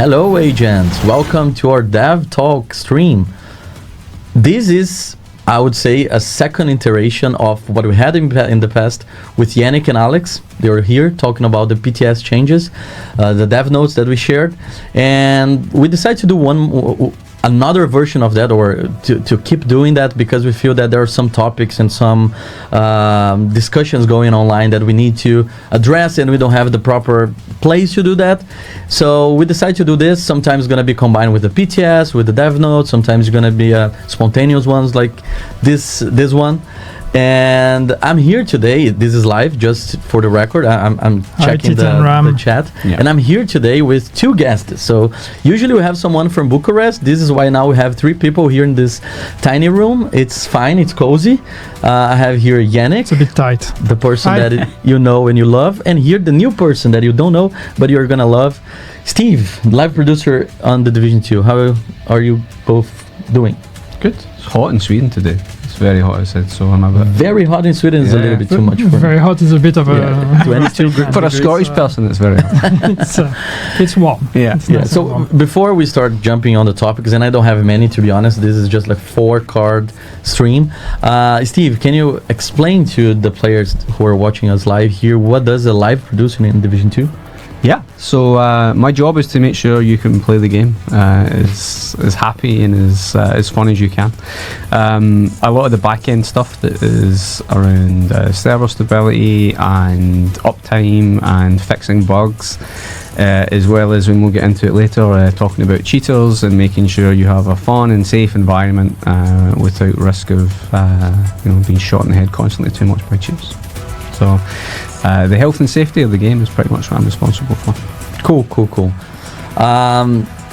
Hello agents, welcome to our Dev Talk stream. This is, I would say, a second iteration of what we had in the past with Yannick and Alex. They were here talking about the PTS changes, the dev notes that we shared, and we decided to do another version of that, or to keep doing that, because we feel that there are some topics and some discussions going online that we need to address, and we don't have the proper place to do that. So we decided to do this. Sometimes it's going to be combined with the PTS, with the dev notes. Sometimes it's going to be spontaneous ones like this one. And I'm here today. This is live, just for the record. I'm checking the chat, and I'm here today with two guests. So usually we have someone from Bucharest. This is why now we have three people here in this tiny room. It's fine. It's cozy. I have here Yannick. It's a bit tight. The person that you know and you love, and here the new person that you don't know but you're gonna love, Steve, live producer on the Division2. How are you both doing? Good. It's hot in Sweden today. Very hot, I said, so I'm a bit... Very hot in Sweden is a little bit too much for me. Very hot is a bit of a... 22 for a Scottish person, it's very hot. It's warm. Yeah. So warm. Before we start jumping on the topics, and I don't have many, to be honest, this is just like 4-card stream. Steve, can you explain to the players who are watching us live here, what does a live producer in Division 2? Yeah, so my job is to make sure you can play the game as happy and as fun as you can. A lot of the back-end stuff that is around server stability and uptime and fixing bugs, as well as, when we'll get into it later, talking about cheaters and making sure you have a fun and safe environment without risk of being shot in the head constantly too much by cheaters. So the health and safety of the game is pretty much what I'm responsible for. Cool.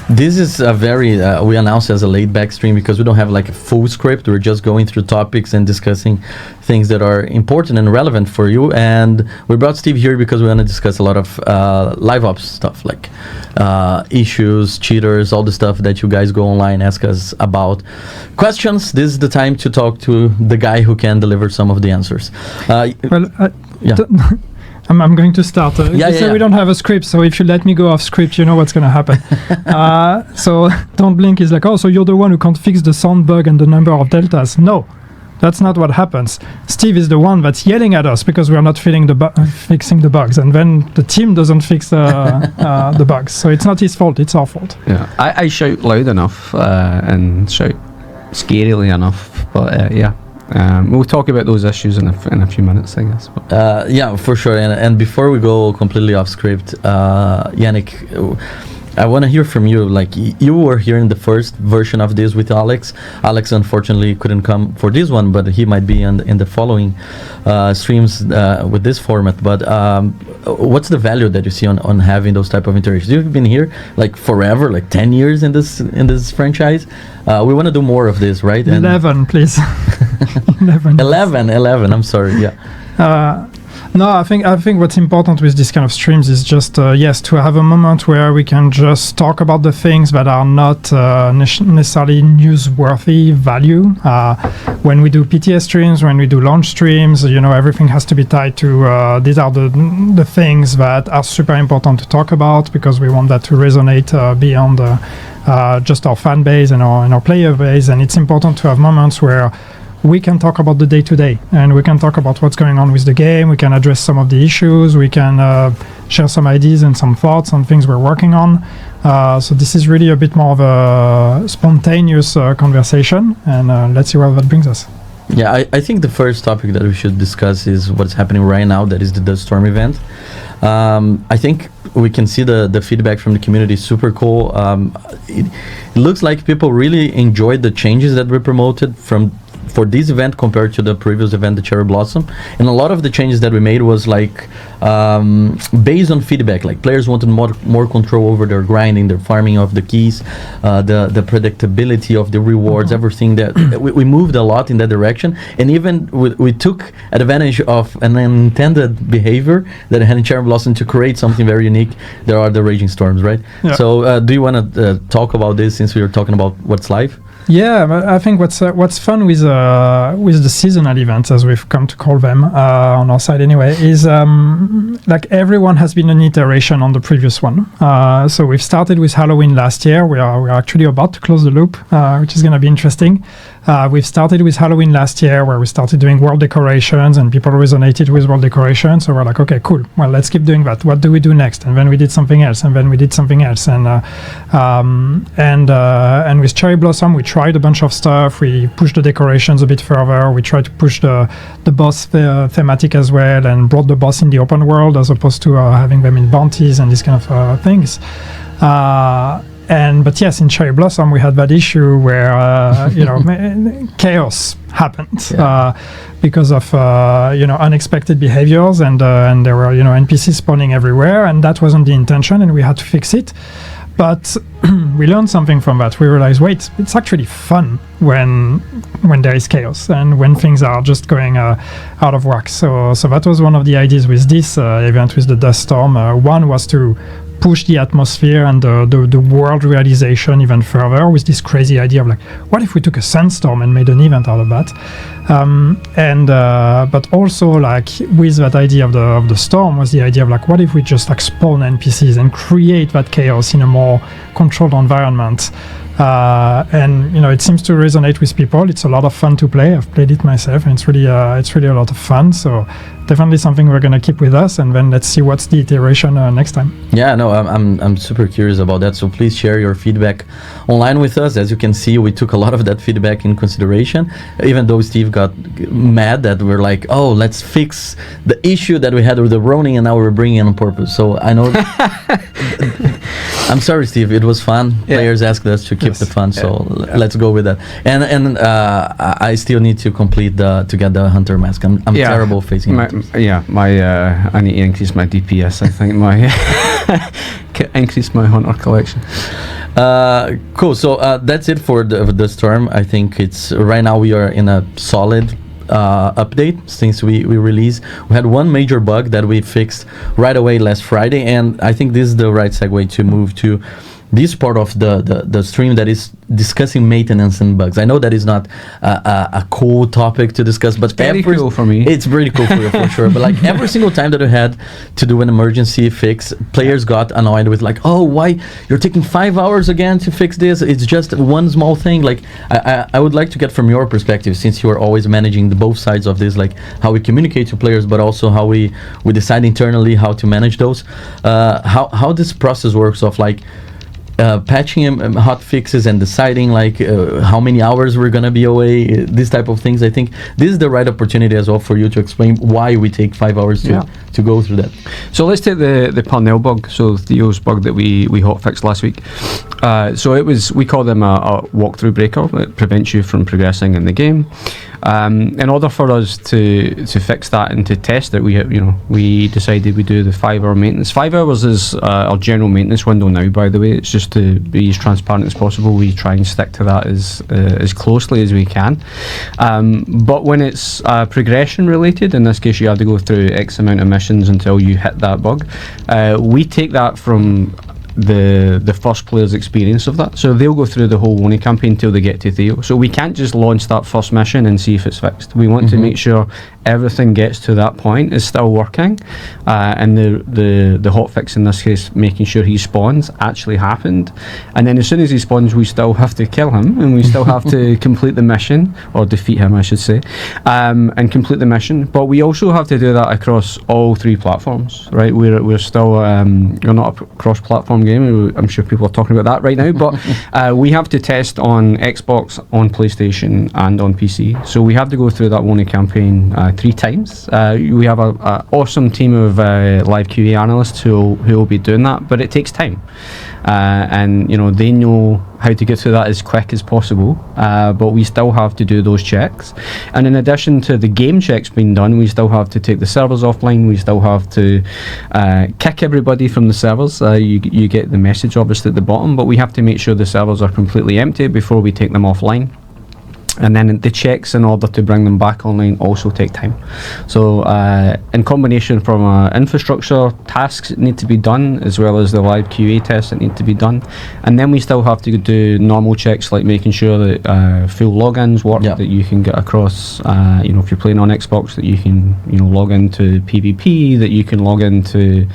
This is a very, we announced as a laid-back stream because we don't have like a full script. We're just going through topics and discussing things that are important and relevant for you. And we brought Steve here because we want to discuss a lot of live ops stuff, like issues, cheaters, all the stuff that you guys go online, ask us about questions. This is the time to talk to the guy who can deliver some of the answers. I'm going to start. We don't have a script, so if you let me go off script, you know what's going to happen. So Don't Blink is like, oh, so you're the one who can't fix the sound bug and the number of deltas. No, that's not what happens. Steve is the one that's yelling at us because we're not fixing the bugs, and then the team doesn't fix the bugs. So it's not his fault, it's our fault. Yeah, I shout loud enough and shout scarily enough, but we'll talk about those issues in a few minutes, I guess. Yeah, for sure. And before we go completely off script, Yannick, I want to hear from you. Like, you were here in the first version of this with Alex. Alex unfortunately couldn't come for this one, but he might be in the following streams with this format. But what's the value that you see on having those type of interactions? You've been here like forever, like 10 years in this franchise. We want to do more of this, right? 11, please. 11. I'm sorry. Yeah. No, I think what's important with this kind of streams is just to have a moment where we can just talk about the things that are not necessarily newsworthy value. When we do PTS streams, when we do launch streams, everything has to be tied to these are the things that are super important to talk about, because we want that to resonate beyond just our fan base and our player base. And it's important to have moments where we can talk about the day-to-day, and we can talk about what's going on with the game. We can address some of the issues. We can share some ideas and some thoughts on things we're working on. So this is really a bit more of a spontaneous conversation, and let's see where that brings us. Yeah, I think the first topic that we should discuss is what's happening right now. That is the Dust Storm event. I think we can see the feedback from the community is super cool. It looks like people really enjoyed the changes that we promoted for this event compared to the previous event, the Cherry Blossom. And a lot of the changes that we made was like based on feedback. Like, players wanted more control over their grinding, their farming of the keys, the predictability of the rewards, everything that we moved a lot in that direction. And even we took advantage of an unintended behavior that had in Cherry Blossom to create something very unique. There are the Raging Storms, right? Yeah. So do you want to talk about this, since we were talking about what's live? Yeah, I think what's fun with the seasonal events, as we've come to call them on our side anyway, is like everyone has been an iteration on the previous one. So we've started with Halloween last year. We are actually about to close the loop, which is going to be interesting. We've started with Halloween last year, where we started doing world decorations, and people resonated with world decorations. So we're like, okay, cool. Well, let's keep doing that. What do we do next? And then we did something else, and then we did something else. And with Cherry Blossom, we tried a bunch of stuff. We pushed the decorations a bit further. We tried to push the boss thematic as well, and brought the boss in the open world as opposed to having them in bounties and these kind of things. But yes, in Cherry Blossom, we had that issue where chaos happened because of unexpected behaviors, and there were NPCs spawning everywhere, and that wasn't the intention, and we had to fix it. But we learned something from that. We realized, wait, it's actually fun when there is chaos and when things are just going out of whack. So that was one of the ideas with this event with the Dust Storm. One was to push the atmosphere and the world realization even further with this crazy idea of like, what if we took a sandstorm and made an event out of that? But also like with that idea of the storm was the idea of like, what if we just like spawn NPCs and create that chaos in a more controlled environment? It seems to resonate with people. It's a lot of fun to play. I've played it myself, and it's really a lot of fun. So definitely something we're gonna keep with us, and then let's see what's the iteration next time. Yeah, no, I'm super curious about that. So please share your feedback online with us. As you can see, we took a lot of that feedback in consideration, even though Steve got mad that we're like, oh, let's fix the issue that we had with the roning, and now we're bringing it on purpose. So I know. I'm sorry, Steve. It was fun. Yeah. Players asked us to keep the fun, so let's go with that. And I still need to complete to get the hunter mask. I'm terrible facing hunters. I need to increase my DPS. I think increase my hunter collection. Cool. So that's it for the storm. I think it's right now we are in a solid update since we released. We had one major bug that we fixed right away last Friday, and I think this is the right segue to move to this part of the stream that is discussing maintenance and bugs. I know that is not a cool topic to discuss, but very cool for me. It's really cool for you for sure. But like every single time that we had to do an emergency fix, players got annoyed with like, oh, why you're taking 5 hours again to fix this? It's just one small thing. Like I would like to get from your perspective, since you are always managing the both sides of this, like how we communicate to players, but also how we decide internally how to manage those. How this process works of like patching hot fixes and deciding like how many hours we're gonna be away, these type of things. I think this is the right opportunity as well for you to explain why we take 5 hours to go through that. So let's take the Parnell bug, so Theo's bug that we hotfixed last week. So it was, we call them a walkthrough breaker that prevents you from progressing in the game. In order for us to fix that and to test it, we decided we do the 5 hour maintenance. 5 hours is our general maintenance window now, by the way. It's just to be as transparent as possible. We try and stick to that as closely as we can. But when it's progression related, in this case you have to go through X amount of missions until you hit that bug. We take that from the first player's experience of that. So they'll go through the whole Woni campaign until they get to Theo. So we can't just launch that first mission and see if it's fixed. We want to make sure everything gets to that point, is still working, and the hotfix in this case, making sure he spawns, actually happened. And then as soon as he spawns, we still have to kill him, and we still have to complete the mission, or defeat him I should say, and complete the mission. But we also have to do that across all 3 platforms, right? We're still we're not a cross-platform game. I'm sure people are talking about that right now, but we have to test on Xbox, on PlayStation, and on PC. So we have to go through that Woni campaign 3 times. We have an awesome team of live QA analysts who will be doing that, but it takes time, and they know how to get through that as quick as possible, but we still have to do those checks. And in addition to the game checks being done, we still have to take the servers offline. We still have to kick everybody from the servers. You get the message obviously at the bottom, but we have to make sure the servers are completely empty before we take them offline. And then the checks in order to bring them back online also take time. So in combination from infrastructure tasks that need to be done, as well as the live QA tests that need to be done. And then we still have to do normal checks like making sure that full logins work, that you can get across, if you're playing on Xbox, that you can, log into PvP, that you can log into,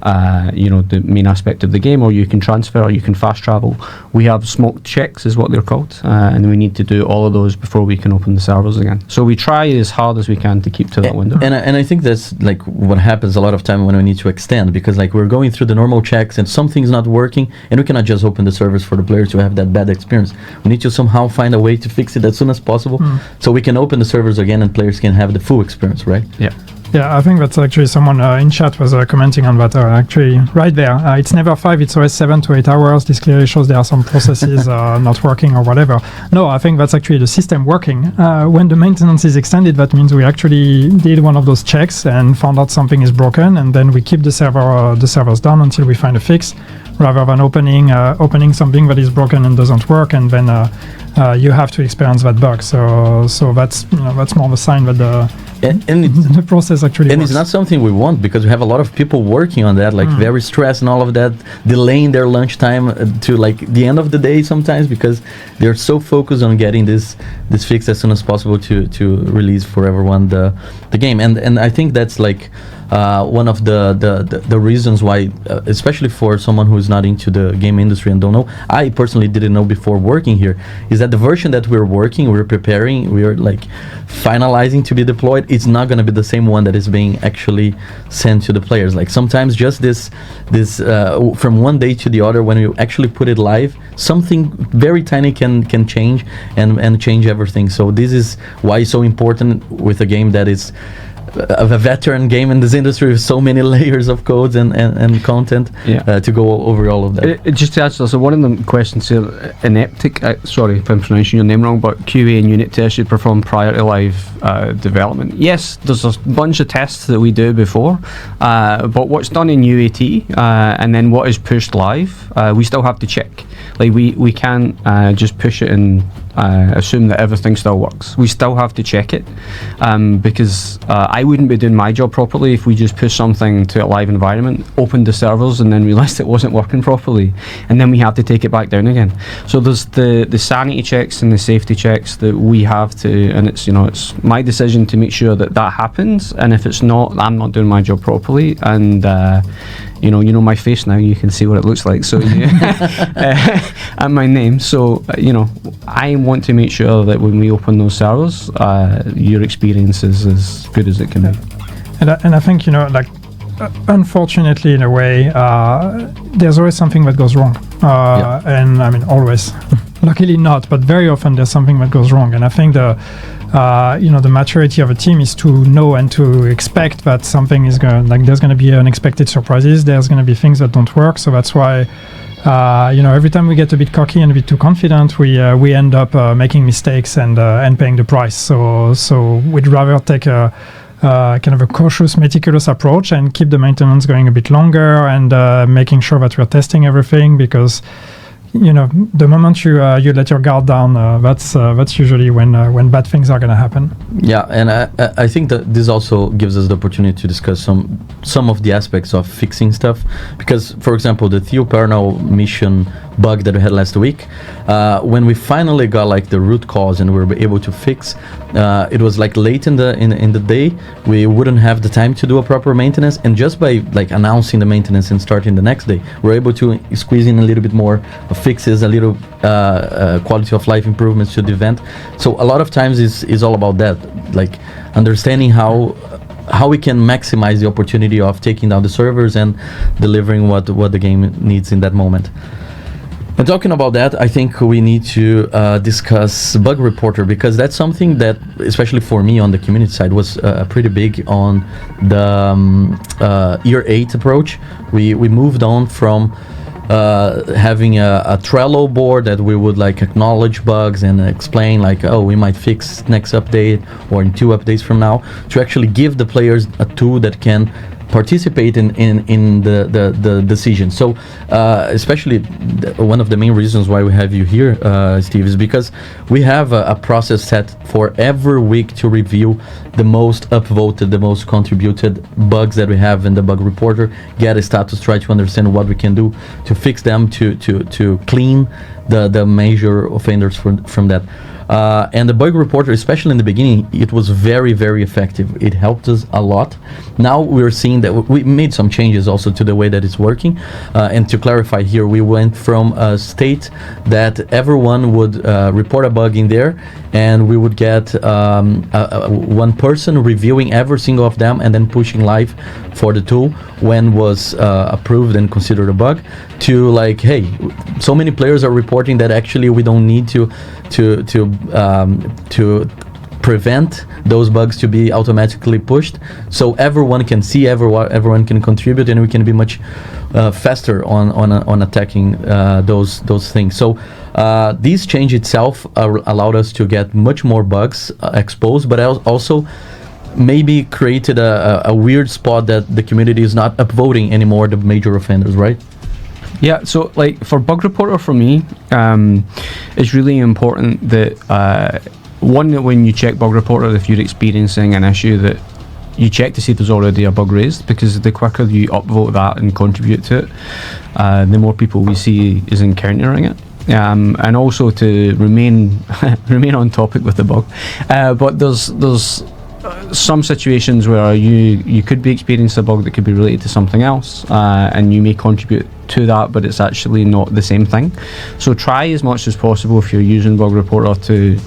the main aspect of the game, or you can transfer, or you can fast travel. We have smoke checks is what they're called, and we need to do all of those before we can open the servers again. So we try as hard as we can to keep to that window. And I think that's like what happens a lot of time when we need to extend, because like we're going through the normal checks and something's not working, and we cannot just open the servers for the players to have that bad experience. We need to somehow find a way to fix it as soon as possible, so we can open the servers again and players can have the full experience, right? Yeah, I think that's actually someone in chat was commenting on that. Actually, right there, it's never 5, it's always 7 to 8 hours. This clearly shows there are some processes not working or whatever. No, I think that's actually the system working. When the maintenance is extended, that means we actually did one of those checks and found out something is broken, and then we keep the servers down until we find a fix, rather than opening something that is broken and doesn't work, and then you have to experience that bug. So that's more of a sign that the process actually and works. It's not something we want, because we have a lot of people working on that, like very stressed and all of that, delaying their lunchtime to like the end of the day sometimes, because they're so focused on getting this fixed as soon as possible to release for everyone the game. And I think that's like one of the reasons why, especially for someone who's not into the game industry and don't know, I personally didn't know before working here, is that the version that we're preparing, we're like finalizing to be deployed, it's not going to be the same one that is being actually sent to the players. Like sometimes just this from one day to the other, when you actually put it live, something very tiny can change and change everything. So this is why it's so important with a game that is of a veteran game in this industry with so many layers of codes and content, to go over all of that. Just to answer, so one of the questions here, Ineptic, sorry if I'm pronouncing your name wrong, but QA and unit tests you perform prior to live development. Yes, there's a bunch of tests that we do before, but what's done in UAT and then what is pushed live, we still have to check. Like we can't just push it and assume that everything still works. We still have to check it, because I wouldn't be doing my job properly if we just push something to a live environment, opened the servers, and then realised it wasn't working properly, and then we have to take it back down again. So there's the sanity checks and the safety checks that we have to, and it's my decision to make sure that happens, and if it's not, I'm not doing my job properly. And you know my face now, you can see what it looks like, so and my name, so I want to make sure that when we open those servers, your experience is as good as it can be. And I think unfortunately, in a way, there's always something that goes wrong, and I mean always luckily not, but very often there's something that goes wrong. And I think the maturity of a team is to know and to expect that something is there's going to be unexpected surprises, there's going to be things that don't work. So that's why every time we get a bit cocky and a bit too confident, we end up making mistakes and paying the price. So we'd rather take a kind of a cautious, meticulous approach and keep the maintenance going a bit longer, and making sure that we're testing everything, because the moment you let your guard down, that's usually when bad things are going to happen. Yeah, and I think that this also gives us the opportunity to discuss some of the aspects of fixing stuff, because, for example, the Theo Parnell mission bug that we had last week, when we finally got like the root cause and we were able to fix, it was like late in the day. We wouldn't have the time to do a proper maintenance, and just by like announcing the maintenance and starting the next day, we're able to squeeze in a little bit more fixes, a little quality of life improvements to the event. So a lot of times is all about that, like understanding how we can maximize the opportunity of taking down the servers and delivering what the game needs in that moment. And talking about that, I think we need to discuss Bug Reporter, because that's something that, especially for me on the community side, was pretty big on the year 8 approach. We moved on from having a Trello board that we would like acknowledge bugs and explain like, oh, we might fix next update or in 2 updates from now, to actually give the players a tool that can participate in the decision. So especially one of the main reasons why we have you here, Steve, is because we have a process set for every week to review the most upvoted, the most contributed bugs that we have in the bug reporter, get a status, try to understand what we can do to fix them, to clean the major offenders from that. And the bug reporter, especially in the beginning, it was very, very effective. It helped us a lot. Now we're seeing that we made some changes also to the way that it's working. And to clarify here, we went from a state that everyone would report a bug in there, and we would get one person reviewing every single of them and then pushing live for the tool when was approved and considered a bug, to like, hey, so many players are reporting that actually we don't need to prevent those bugs to be automatically pushed, so everyone can see, everyone can contribute, and we can be much faster on attacking those things. So this change itself allowed us to get much more bugs exposed, but also maybe created a weird spot that the community is not upvoting anymore the major offenders, right? Yeah, so like for bug reporter, for me, it's really important that one, that when you check bug reporter, if you're experiencing an issue, that you check to see if there's already a bug raised, because the quicker you upvote that and contribute to it, the more people we see is encountering it. And also to remain on topic with the bug, but there's some situations where you could be experiencing a bug that could be related to something else, and you may contribute to that, but it's actually not the same thing. So try as much as possible, if you're using bug reporter, to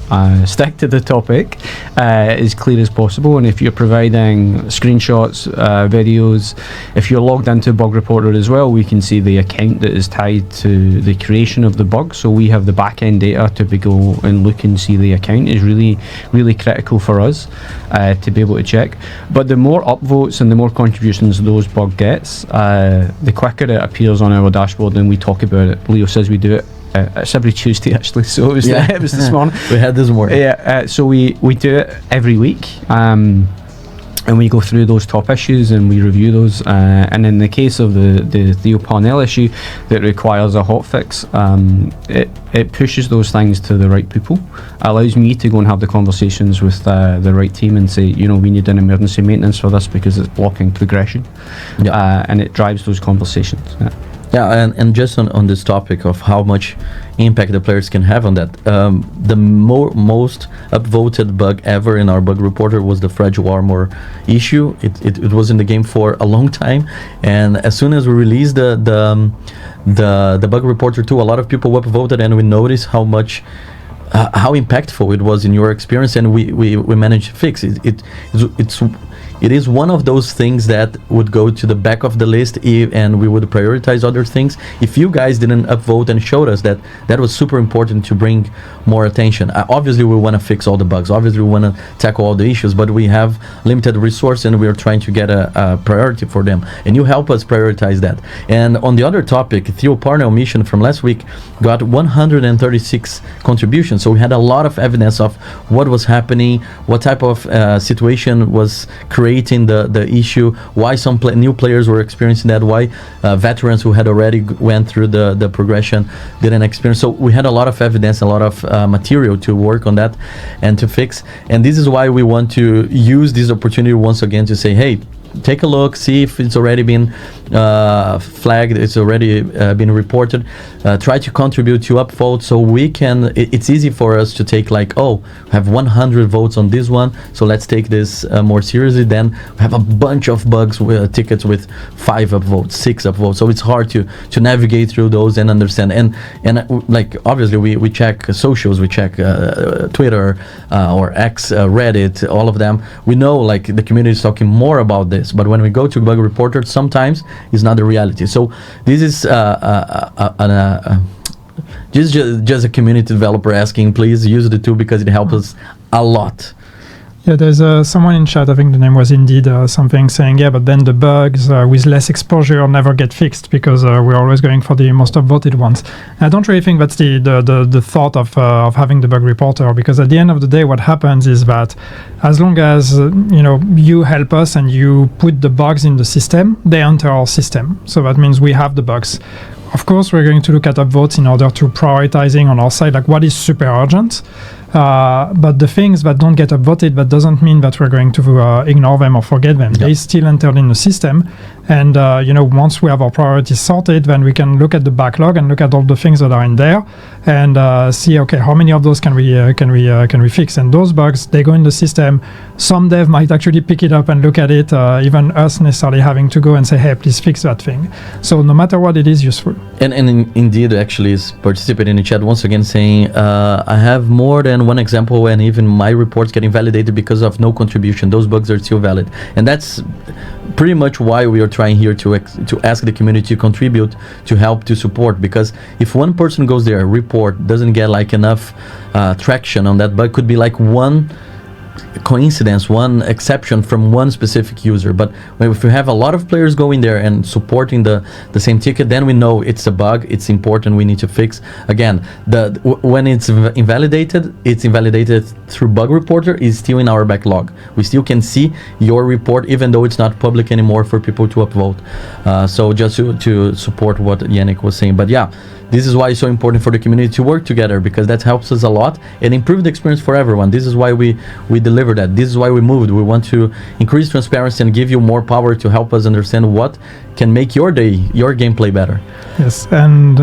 stick to the topic as clear as possible. And if you're providing screenshots, videos, if you're logged into bug reporter as well, we can see the account that is tied to the creation of the bug. So we have the back end data to go and look and see the account. Is really, really critical for us to be able to check. But the more upvotes and the more contributions those bug gets, the quicker it appears on our dashboard and we talk about it. Leo says we do it. It's every Tuesday actually, so it was this morning. We had this morning. Yeah, so we do it every week, and we go through those top issues and we review those. And in the case of the Theo Parnell issue that requires a hotfix, it pushes those things to the right people, allows me to go and have the conversations with the right team and say, you know, we need an emergency maintenance for this because it's blocking progression. And it drives those conversations. Yeah, and just on this topic of how much impact the players can have on that, the most upvoted bug ever in our bug reporter was the fragile armor issue. It was in the game for a long time, and as soon as we released the bug reporter 2, a lot of people upvoted, and we noticed how much how impactful it was in your experience, and we managed to fix it. It is one of those things that would go to the back of the list, and we would prioritize other things if you guys didn't upvote and showed us that was super important to bring more attention. Obviously we want to fix all the bugs, obviously we want to tackle all the issues, but we have limited resource and we are trying to get a priority for them, and you help us prioritize that. And on the other topic, Theo Parnell mission from last week got 136 contributions, so we had a lot of evidence of what was happening, what type of situation was creating the issue, why some new players were experiencing that, why veterans who had already went through the progression didn't experience. So we had a lot of evidence, a lot of material to work on that and to fix. And this is why we want to use this opportunity once again to say, hey, take a look, see if it's already been flagged, it's already been reported. Try to contribute to upvote, so we can, it's easy for us to take like, oh, we have 100 votes on this one, so let's take this more seriously. Then we have a bunch of bugs with tickets with 5 upvotes, 6 upvotes, so it's hard to navigate through those and understand. And like obviously we check socials, we check Twitter or X, Reddit, all of them. We know like the community is talking more about this, but when we go to bug reporter, sometimes it's not the reality. So this is just a community developer asking, please use the tool because it helps us a lot. Yeah, there's someone in chat, I think the name was Indeed, something saying, yeah, but then the bugs with less exposure never get fixed because we're always going for the most upvoted ones. I don't really think that's the thought of having the bug reporter, because at the end of the day, what happens is that as long as you help us and you put the bugs in the system, they enter our system. So that means we have the bugs. Of course, we're going to look at upvotes in order to prioritizing on our side, like what is super urgent. But the things that don't get upvoted, that doesn't mean that we're going to ignore them or forget them. Yep. They still entered in the system. And, once we have our priorities sorted, then we can look at the backlog and look at all the things that are in there and see, okay, how many of those can we fix? And those bugs, they go in the system. Some dev might actually pick it up and look at it, even us necessarily having to go and say, hey, please fix that thing. So no matter what, it is useful. And Indeed actually is participating in the chat once again saying, I have more than one example when even my reports get invalidated because of no contribution. Those bugs are still valid. And that's pretty much why we are trying here to ask the community to contribute, to help, to support, because if one person goes there, report, doesn't get like enough traction on that bug, could be like one coincidence, one exception from one specific user. But if you have a lot of players going there and supporting the same ticket, then we know it's a bug, it's important, we need to fix. Again, when it's invalidated through bug reporter, is still in our backlog. We still can see your report even though it's not public anymore for people to upvote. So just to support what Yannick was saying. But yeah, this is why it's so important for the community to work together, because that helps us a lot and improve the experience for everyone. This is why we deliver that. This is why we moved. We want to increase transparency and give you more power to help us understand what can make your day, your gameplay better. Yes, and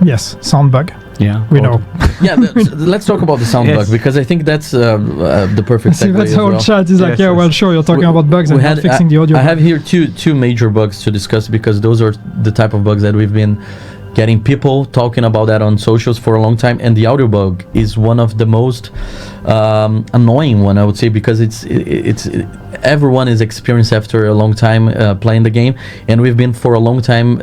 yes, sound bug. Yeah, we know. Yeah, let's talk about the sound bug, because I think that's the perfect segue. That's how chat is like, well, sure, you're talking about bugs and not fixing the audio. I have here two major bugs to discuss, because those are the type of bugs that we've been getting people talking about that on socials for a long time, and the audio bug is one of the most annoying one, I would say, because it's everyone is experienced after a long time playing the game, and we've been for a long time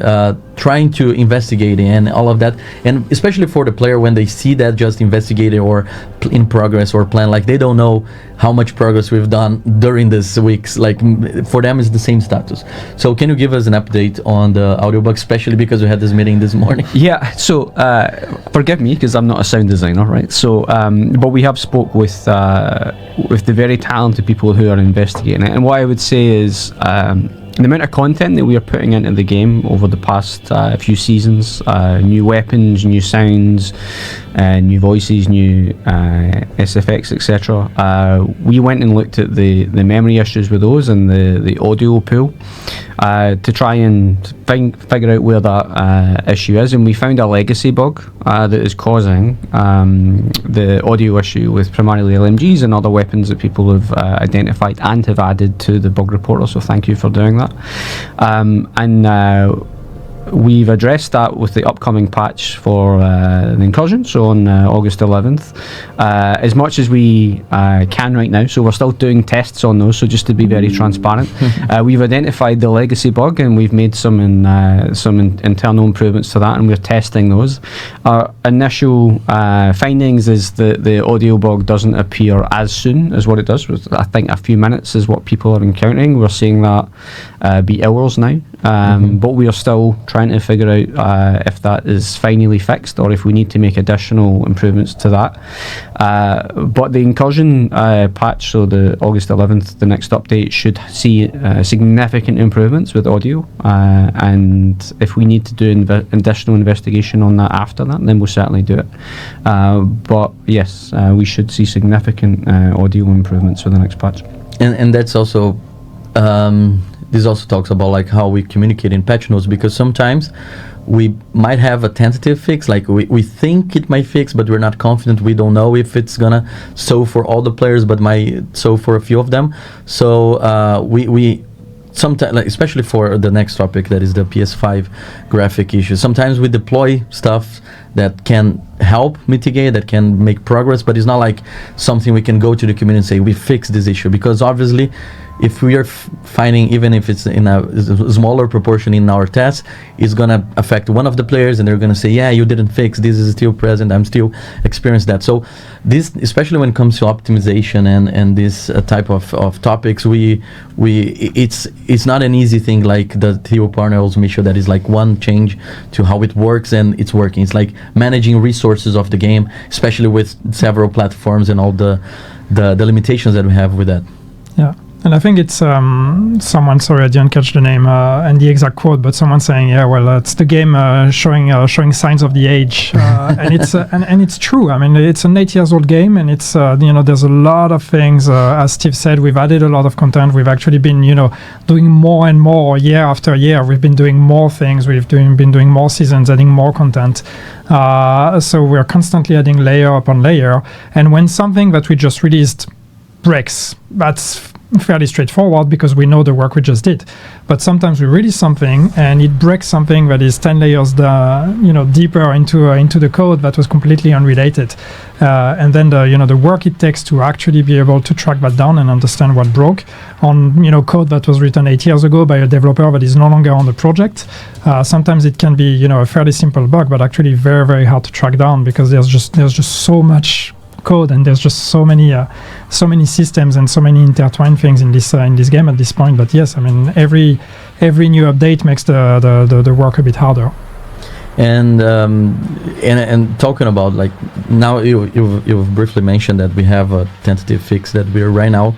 trying to investigate and all of that, and especially for the player, when they see that just investigated or in progress or plan, like they don't know how much progress we've done during these weeks. Like for them it's the same status. So can you give us an update on the audio bug, especially because we had this meeting this morning? Yeah, so forgive me because I'm not a sound designer, right? So but we have spoke with the very talented people who are investigating it, and what I would say is the amount of content that we are putting into the game over the past few seasons, new weapons, new sounds, new voices, new SFX, etc. We went and looked at the memory issues with those and the audio pool to try and figure out where that issue is, and we found a legacy bug that is causing the audio issue with primarily LMGs and other weapons that people have identified and have added to the bug reporter, so thank you for doing that. And we've addressed that with the upcoming patch for the incursion, so on August 11th, as much as we can right now. So we're still doing tests on those, so just to be very transparent, we've identified the legacy bug and we've made some internal improvements to that, and we're testing those. Our initial findings is that the audio bug doesn't appear as soon as what it does. I think a few minutes is what people are encountering. We're seeing that be hours now, but we are still trying to figure out if that is finally fixed or if we need to make additional improvements to that. But the incursion patch, so the August 11th, the next update, should see significant improvements with audio, and if we need to do additional investigation on that after that, then we'll certainly do it. But yes, we should see significant audio improvements for the next patch. And that's also this also talks about like how we communicate in patch notes, because sometimes we might have a tentative fix, like we think it might fix, but we're not confident. We don't know if it's gonna solve for all the players, but might solve for a few of them. So we sometimes, like, especially for the next topic, that is the PS5 graphic issue, sometimes we deploy stuff that can help mitigate, that can make progress, but it's not like something we can go to the community and say we fixed this issue, because obviously if we are finding, even if it's in a smaller proportion in our tests, it's gonna affect one of the players, and they're gonna say, yeah, you didn't fix, this is still present, I'm still experiencing that. So this, especially when it comes to optimization and this type of topics, it's not an easy thing like the TO partner also make sure that is like one change to how it works and it's working. It's like managing resources of the game, especially with several platforms and all the limitations that we have with that. Yeah. And I think it's someone, sorry, I didn't catch the name and the exact quote, but someone saying, yeah, well, it's the game showing signs of the age. And it's and it's true. I mean, it's an 8 years old game, and it's, there's a lot of things. As Steve said, we've added a lot of content. We've actually been, doing more and more year after year. We've been doing more things. We've been doing more seasons, adding more content. So we're constantly adding layer upon layer. And when something that we just released breaks, that's fairly straightforward because we know the work we just did. But sometimes we release something and it breaks something that is 10 layers deeper into the code that was completely unrelated. And then the work it takes to actually be able to track that down and understand what broke on code that was written 8 years ago by a developer that is no longer on the project. Sometimes it can be a fairly simple bug, but actually very, very hard to track down because there's just so much code, and there's just so many systems and so many intertwined things in this game at this point. But yes, I mean every new update makes the work a bit harder. And talking about, like, now you've briefly mentioned that we have a tentative fix that we're right now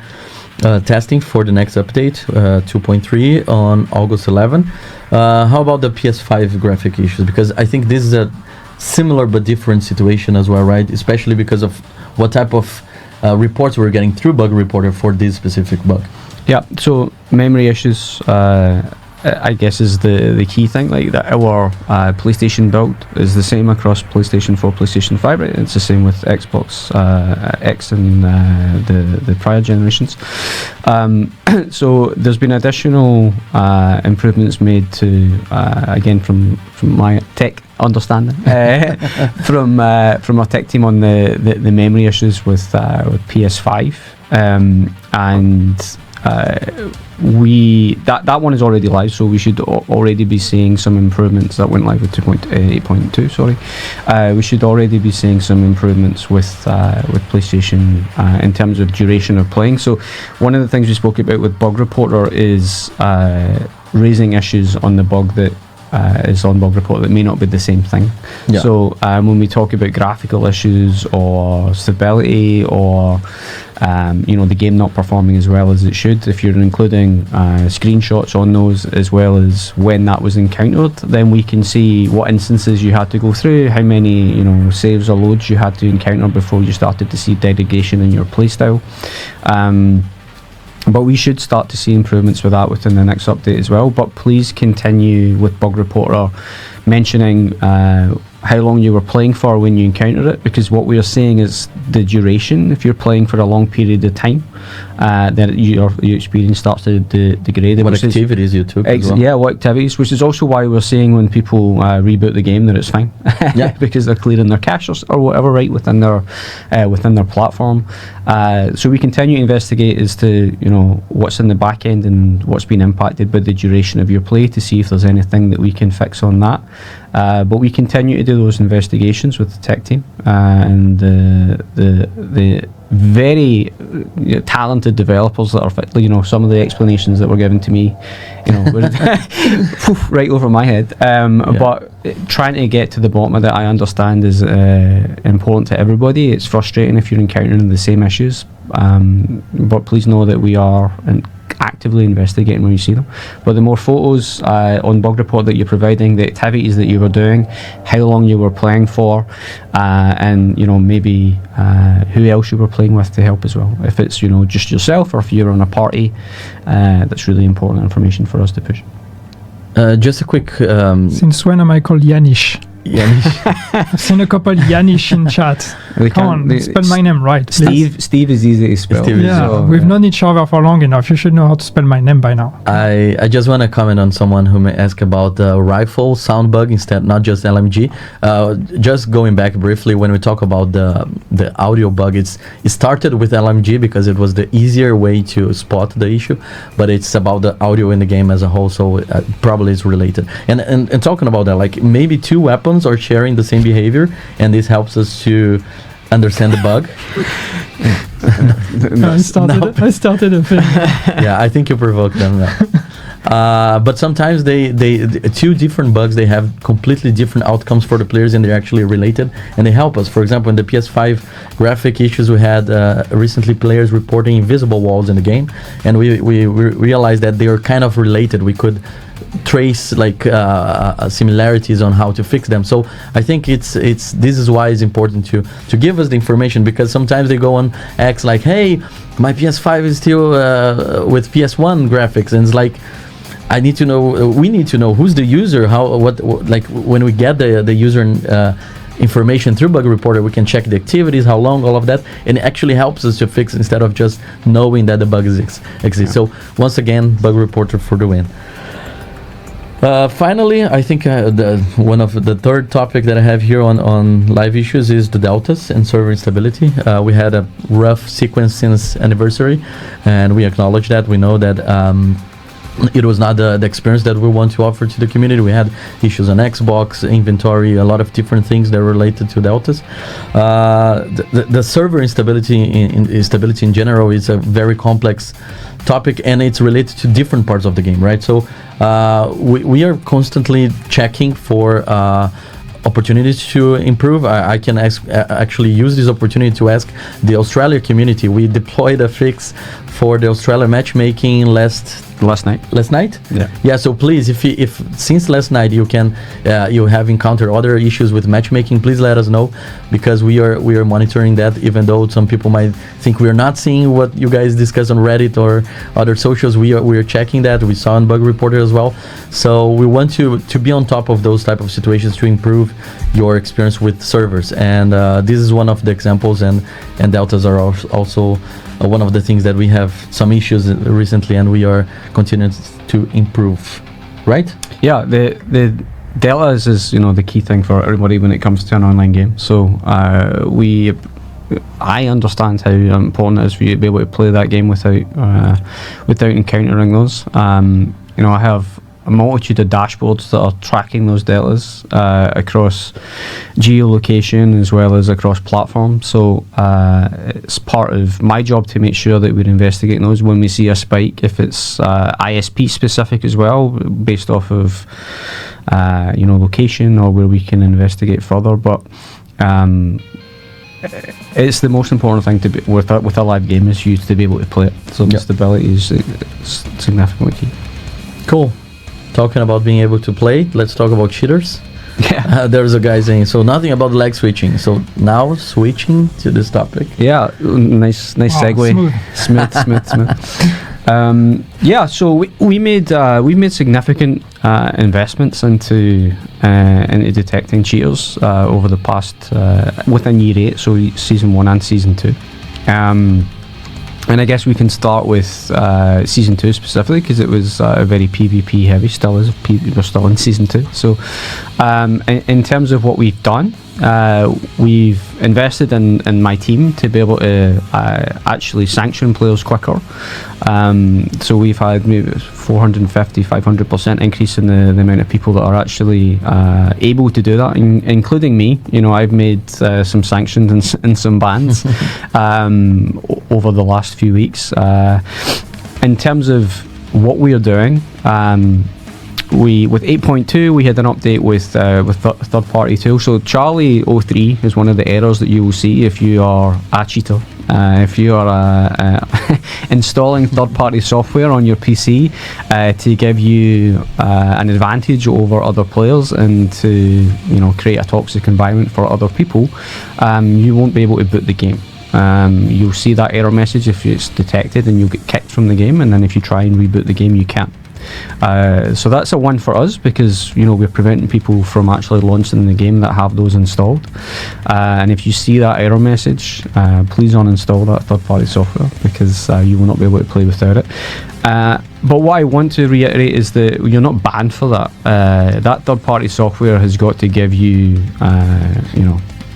testing for the next update, 2.3 on August 11. How about the PS5 graphic issues? Because I think this is a similar but different situation as well, right? Especially because of what type of reports we're getting through Bug Reporter for this specific bug. Yeah, so memory issues, I guess, is the key thing. Like that, our PlayStation build is the same across PlayStation 4, PlayStation 5, right? It's the same with Xbox X and the prior generations. So there's been additional improvements made to, again, from my tech understanding, from our tech team on the memory issues with PS5, and that one is already live, so we should already be seeing some improvements. That went live with 8.2. Sorry, we should already be seeing some improvements with PlayStation in terms of duration of playing. So one of the things we spoke about with Bug Reporter is raising issues on the bug that is on Bug Report that may not be the same thing. Yeah. So when we talk about graphical issues or stability or the game not performing as well as it should, if you're including screenshots on those as well as when that was encountered, then we can see what instances you had to go through, how many saves or loads you had to encounter before you started to see degradation in your playstyle. But we should start to see improvements with that within the next update as well. But please continue with Bug Reporter mentioning how long you were playing for when you encountered it, because what we are seeing is the duration. If you're playing for a long period of time, then your experience starts to degrade. What activities you took as well. Yeah, what activities, which is also why we're seeing when people reboot the game that it's fine. Yeah. Because they're clearing their cache or whatever, right, within their platform. So we continue to investigate as to what's in the back end and what's been impacted by the duration of your play to see if there's anything that we can fix on that. But we continue to do those investigations with the tech team and the very talented developers that are some of the explanations that were given to me right over my head, but trying to get to the bottom of that, I understand, is important to everybody. It's frustrating if you're encountering the same issues, but please know that we are actively investigating when you see them. But the more photos on Bug Report that you're providing, the activities that you were doing, how long you were playing for, and maybe who else you were playing with to help as well. If it's just yourself or if you're on a party, that's really important information for us to push. Just a quick since when am I called Yanish? Yanish. I've seen a couple Yanish in chat. They Come can't- on, they- spell my name right, please. Steve is easy to spell. Steve is- Yeah, So, we've known each other for long enough. You should know how to spell my name by now. I just want to comment on someone who may ask about the rifle sound bug instead, not just LMG. Just going back briefly, when we talk about the audio bug, it started with LMG because it was the easier way to spot the issue, but it's about the audio in the game as a whole, so probably it's related. And talking about that, like maybe two weapons are sharing the same behavior, and this helps us to understand the bug. I started a thing. Yeah, I think you provoked them now. But sometimes they two different bugs, they have completely different outcomes for the players, and they're actually related, and they help us. For example, in the PS5 graphic issues, we had recently players reporting invisible walls in the game, and we realized that they are kind of related. We could trace like similarities on how to fix them. So I think this is why it's important to give us the information, because sometimes they go on X like, hey, my PS5 is still with PS1 graphics, and it's like, I need to know, we need to know who's the user, what like when we get the user information through Bug Reporter, we can check the activities, how long, all of that, and it actually helps us to fix instead of just knowing that the bug exists. Yeah. So once again, Bug Reporter for the win. Finally, I think one of the third topic that I have here on live issues is the deltas and server instability. We had a rough sequence since anniversary, and we acknowledge that. We know that it was not the experience that we want to offer to the community. We had issues on Xbox, inventory, a lot of different things that are related to deltas. The server instability in general is a very complex topic, and it's related to different parts of the game, right? So we are constantly checking for opportunities to improve. I can actually use this opportunity to ask the Australia community. We deployed a fix for the Australia matchmaking last night. Yeah, so please, if since last night you have encountered other issues with matchmaking, please let us know, because we are monitoring that. Even though some people might think we are not seeing what you guys discuss on Reddit or other socials, we are checking that. We saw on Bug Reporter as well. So we want to be on top of those type of situations to improve your experience with servers, and this is one of the examples, and deltas are also one of the things that we have some issues recently, and we are continuing to improve, right? Yeah, the deltas is the key thing for everybody when it comes to an online game. So I understand how important it is for you to be able to play that game without encountering those. I have a multitude of dashboards that are tracking those deltas across geolocation as well as across platforms. So it's part of my job to make sure that we're investigating those when we see a spike, if it's ISP specific as well, based off of location, or where we can investigate further. But it's the most important thing to be with a live game is you to be able to play it. So the stability is significantly key. Cool. Talking about being able to play, let's talk about cheaters. Yeah. There's a guy saying, so nothing about lag switching. So now switching to this topic. Yeah, nice segue. Smooth. Yeah, so we made significant investments into detecting cheaters over the past within year 8, so season 1 and season 2. And I guess we can start with season 2 specifically, because it was very PvP heavy. Still is. We're still in season 2. So in terms of what we've done, we've invested in my team to be able to actually sanction players quicker. So we've had maybe 450-500% increase in the amount of people that are actually able to do that, including me. I've made some sanctions and some bans over the last few weeks. In terms of what we are doing, with 8.2 we had an update with third-party tools. So Charlie 03 is one of the errors that you will see if you are a cheater. If you are installing third-party software on your PC to give you an advantage over other players and to create a toxic environment for other people, you won't be able to boot the game. You'll see that error message if it's detected, and you'll get kicked from the game, and then if you try and reboot the game, you can't. So that's a one for us, because we're preventing people from actually launching the game that have those installed. And if you see that error message, please uninstall that third-party software, because you will not be able to play without it. But what I want to reiterate is that you're not banned for that. That third-party software has got to give you,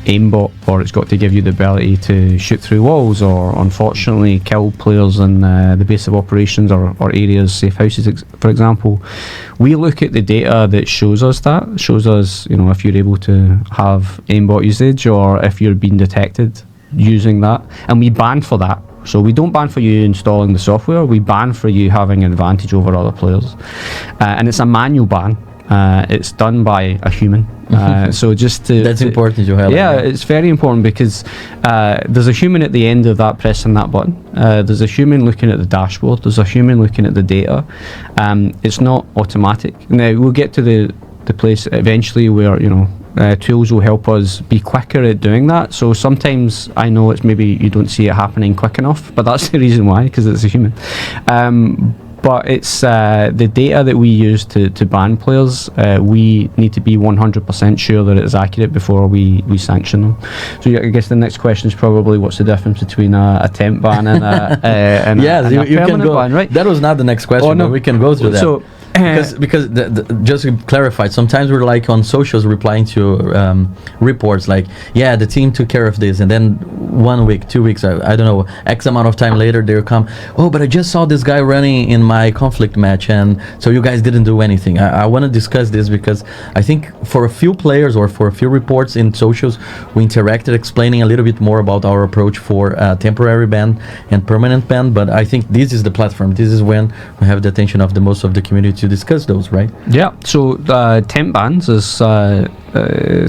aimbot, or it's got to give you the ability to shoot through walls, or unfortunately kill players in the base of operations or areas, safe houses, for example. We look at the data that shows us if you're able to have aimbot usage, or if you're being detected using that, and we ban for that. So we don't ban for you installing the software, we ban for you having an advantage over other players. And it's a manual ban. It's done by a human. So just to... That's important to highlight. Yeah, it's very important, because there's a human at the end of that pressing that button. There's a human looking at the dashboard. There's a human looking at the data. It's not automatic. Now, we'll get to the place eventually where, tools will help us be quicker at doing that. So sometimes I know it's maybe you don't see it happening quick enough, but that's the reason why, because it's a human. But it's the data that we use to ban players. We need to be 100% sure that it is accurate before we sanction them. So I guess the next question is probably, what's the difference between a temp ban and a permanent ban, right? That was not the next question, but we can go through that. So, because just to clarify, sometimes we're like on socials replying to reports like, yeah, the team took care of this, and then 1 week, 2 weeks, I don't know, X amount of time later they'll come, oh, but I just saw this guy running in my conflict match, and so you guys didn't do anything. I want to discuss this, because I think for a few players or for a few reports in socials, we interacted explaining a little bit more about our approach for temporary ban and permanent ban, but I think this is the platform. This is when we have the attention of the most of the community to discuss those, right? Yeah, so temp bans is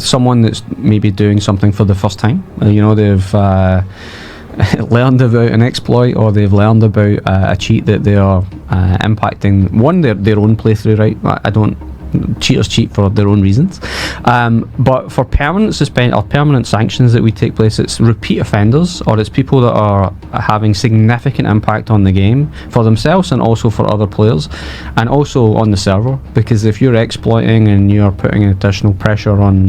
someone that's maybe doing something for the first time. They've learned about an exploit, or they've learned about a cheat that they are impacting their own playthrough, right? Cheaters cheat for their own reasons, but for permanent permanent sanctions that we take place, it's repeat offenders, or it's people that are having significant impact on the game for themselves and also for other players, and also on the server, because if you're exploiting and you're putting additional pressure on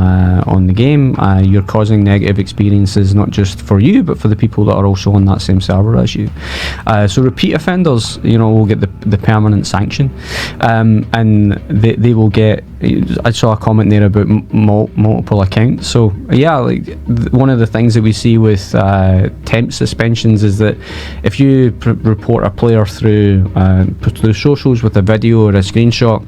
the game, you're causing negative experiences not just for you but for the people that are also on that same server as you. So repeat offenders, will get the permanent sanction, and they will get. I saw a comment there about multiple accounts. So yeah, one of the things that we see with temp suspensions is that if you report a player through socials with a video or a screenshot,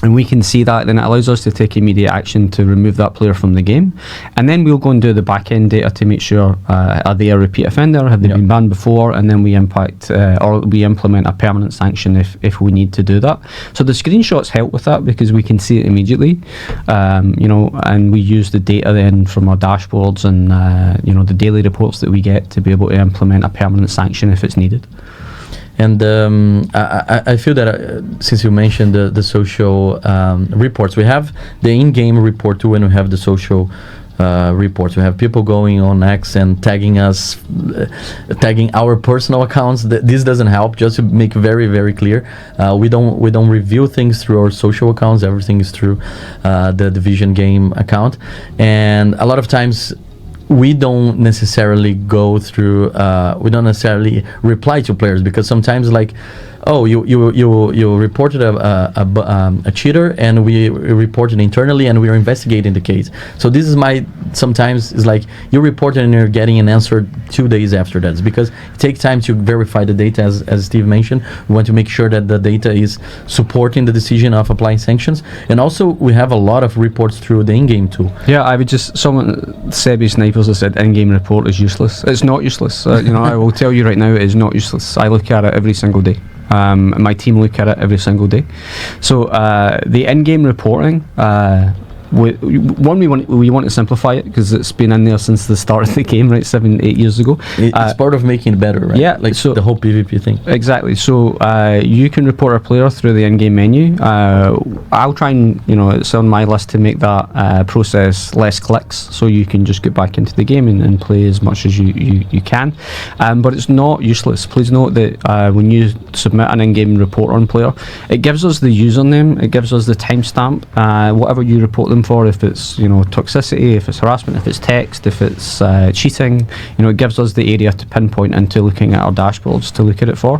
and we can see that, then it allows us to take immediate action to remove that player from the game, and then we'll go and do the back end data to make sure are they a repeat offender, have they been banned before, and then we implement a permanent sanction if we need to do that. So the screenshots help with that, because we can see it immediately, and we use the data then from our dashboards and the daily reports that we get to be able to implement a permanent sanction if it's needed. And I feel that since you mentioned the social reports, we have the in-game report too, and we have the social reports. We have people going on X and tagging us, tagging our personal accounts. This doesn't help. Just to make very, very clear, we don't review things through our social accounts. Everything is through the Division game account, and a lot of times we don't necessarily go through, we don't necessarily reply to players, because sometimes like, oh, you reported a cheater, and we reported internally, and we are investigating the case. So this is sometimes it's like you reported and you're getting an answer 2 days after that. It's because it takes time to verify the data, as Steve mentioned. We want to make sure that the data is supporting the decision of applying sanctions. And also we have a lot of reports through the in-game tool. Yeah, Sebi Snipers has said in-game report is useless. It's not useless. I will tell you right now, it is not useless. I look at it every single day. My team look at it every single day. So the in-game reporting we want to simplify it because it's been in there since the start of the game, right, 7-8 years ago. It's part of making it better, right? Yeah, like so the whole PvP thing. Exactly. So you can report a player through the in-game menu. I'll try and, it's on my list to make that process less clicks, so you can just get back into the game and play as much as you can. But it's not useless. Please note that when you submit an in-game report on player, it gives us the username, it gives us the timestamp, whatever you report them for, if it's toxicity, if it's harassment, if it's text, if it's cheating, it gives us the area to pinpoint into looking at our dashboards to look at it for.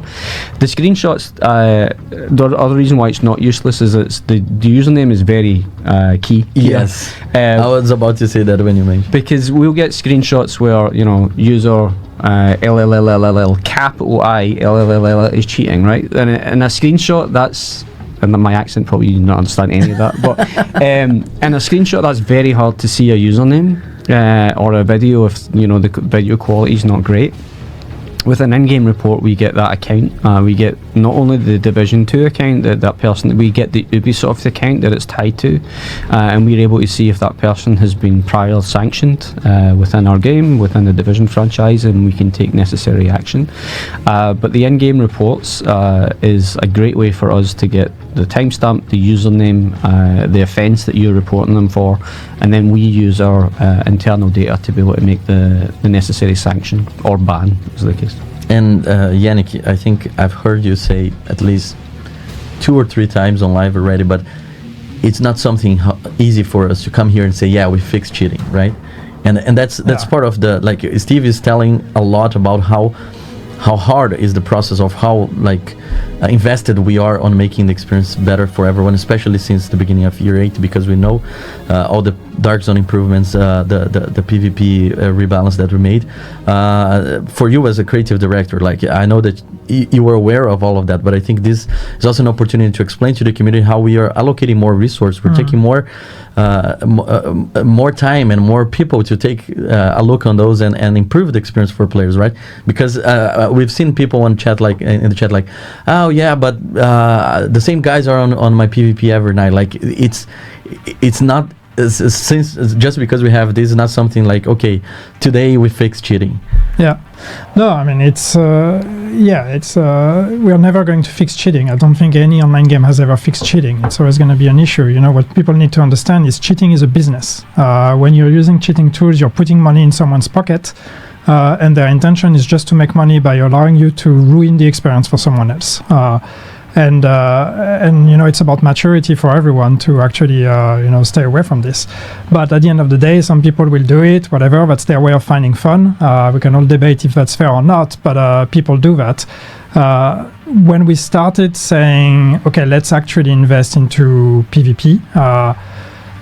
The screenshots, the other reason why it's not useless is it's the username is very key. Yes, I was about to say that when you mentioned, because we'll get screenshots where user LLLLL capital I LLLL is cheating, right? And in a screenshot that's, and my accent probably you not understand any of that, but in a screenshot that's very hard to see a username or a video if the video quality is not great. With an in-game report, we get that account. We get not only the division2 account that person, we get the Ubisoft account that it's tied to, and we're able to see if that person has been prior sanctioned within our game, within the Division franchise, and we can take necessary action. But the in-game reports is a great way for us to get the timestamp, the username, the offence that you're reporting them for, and then we use our internal data to be able to make the necessary sanction or ban, is the case. And Yannick, I think I've heard you say at least 2 or 3 times on live already, but it's not something easy for us to come here and say, yeah, we fixed cheating, right? And that's part of the, like Steve is telling a lot about how hard is the process of how invested we are on making the experience better for everyone, especially since the beginning of year 8, because we know all the Dark Zone improvements, the PvP rebalance that we made. For you as a creative director, I know that you were aware of all of that, but I think this is also an opportunity to explain to the community how we are allocating more resources. We're taking more time and more people to take a look on those and improve the experience for players, right? Because we've seen people on chat, in the chat, oh yeah, but the same guys are on my PvP every night. It's not since just because we have this is not something okay, today we fix cheating. Yeah, no, I mean it's we are never going to fix cheating. I don't think any online game has ever fixed cheating. It's always going to be an issue. What people need to understand is cheating is a business. When you're using cheating tools, you're putting money in someone's pocket, and their intention is just to make money by allowing you to ruin the experience for someone else. And it's about maturity for everyone to actually stay away from this. But at the end of the day, some people will do it, whatever. That's their way of finding fun. We can all debate if that's fair or not, but people do that. When we started saying, okay, let's actually invest into PvP,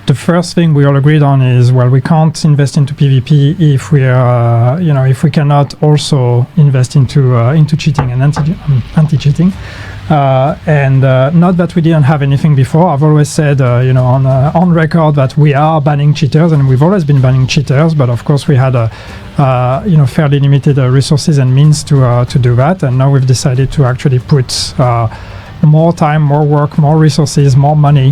the first thing we all agreed on is, well, we can't invest into PvP if we are, if we cannot also invest into cheating and anti-cheating. And not that we didn't have anything before. I've always said, on record that we are banning cheaters, and we've always been banning cheaters. But of course, we had fairly limited resources and means to do that. And now we've decided to actually put more time, more work, more resources, more money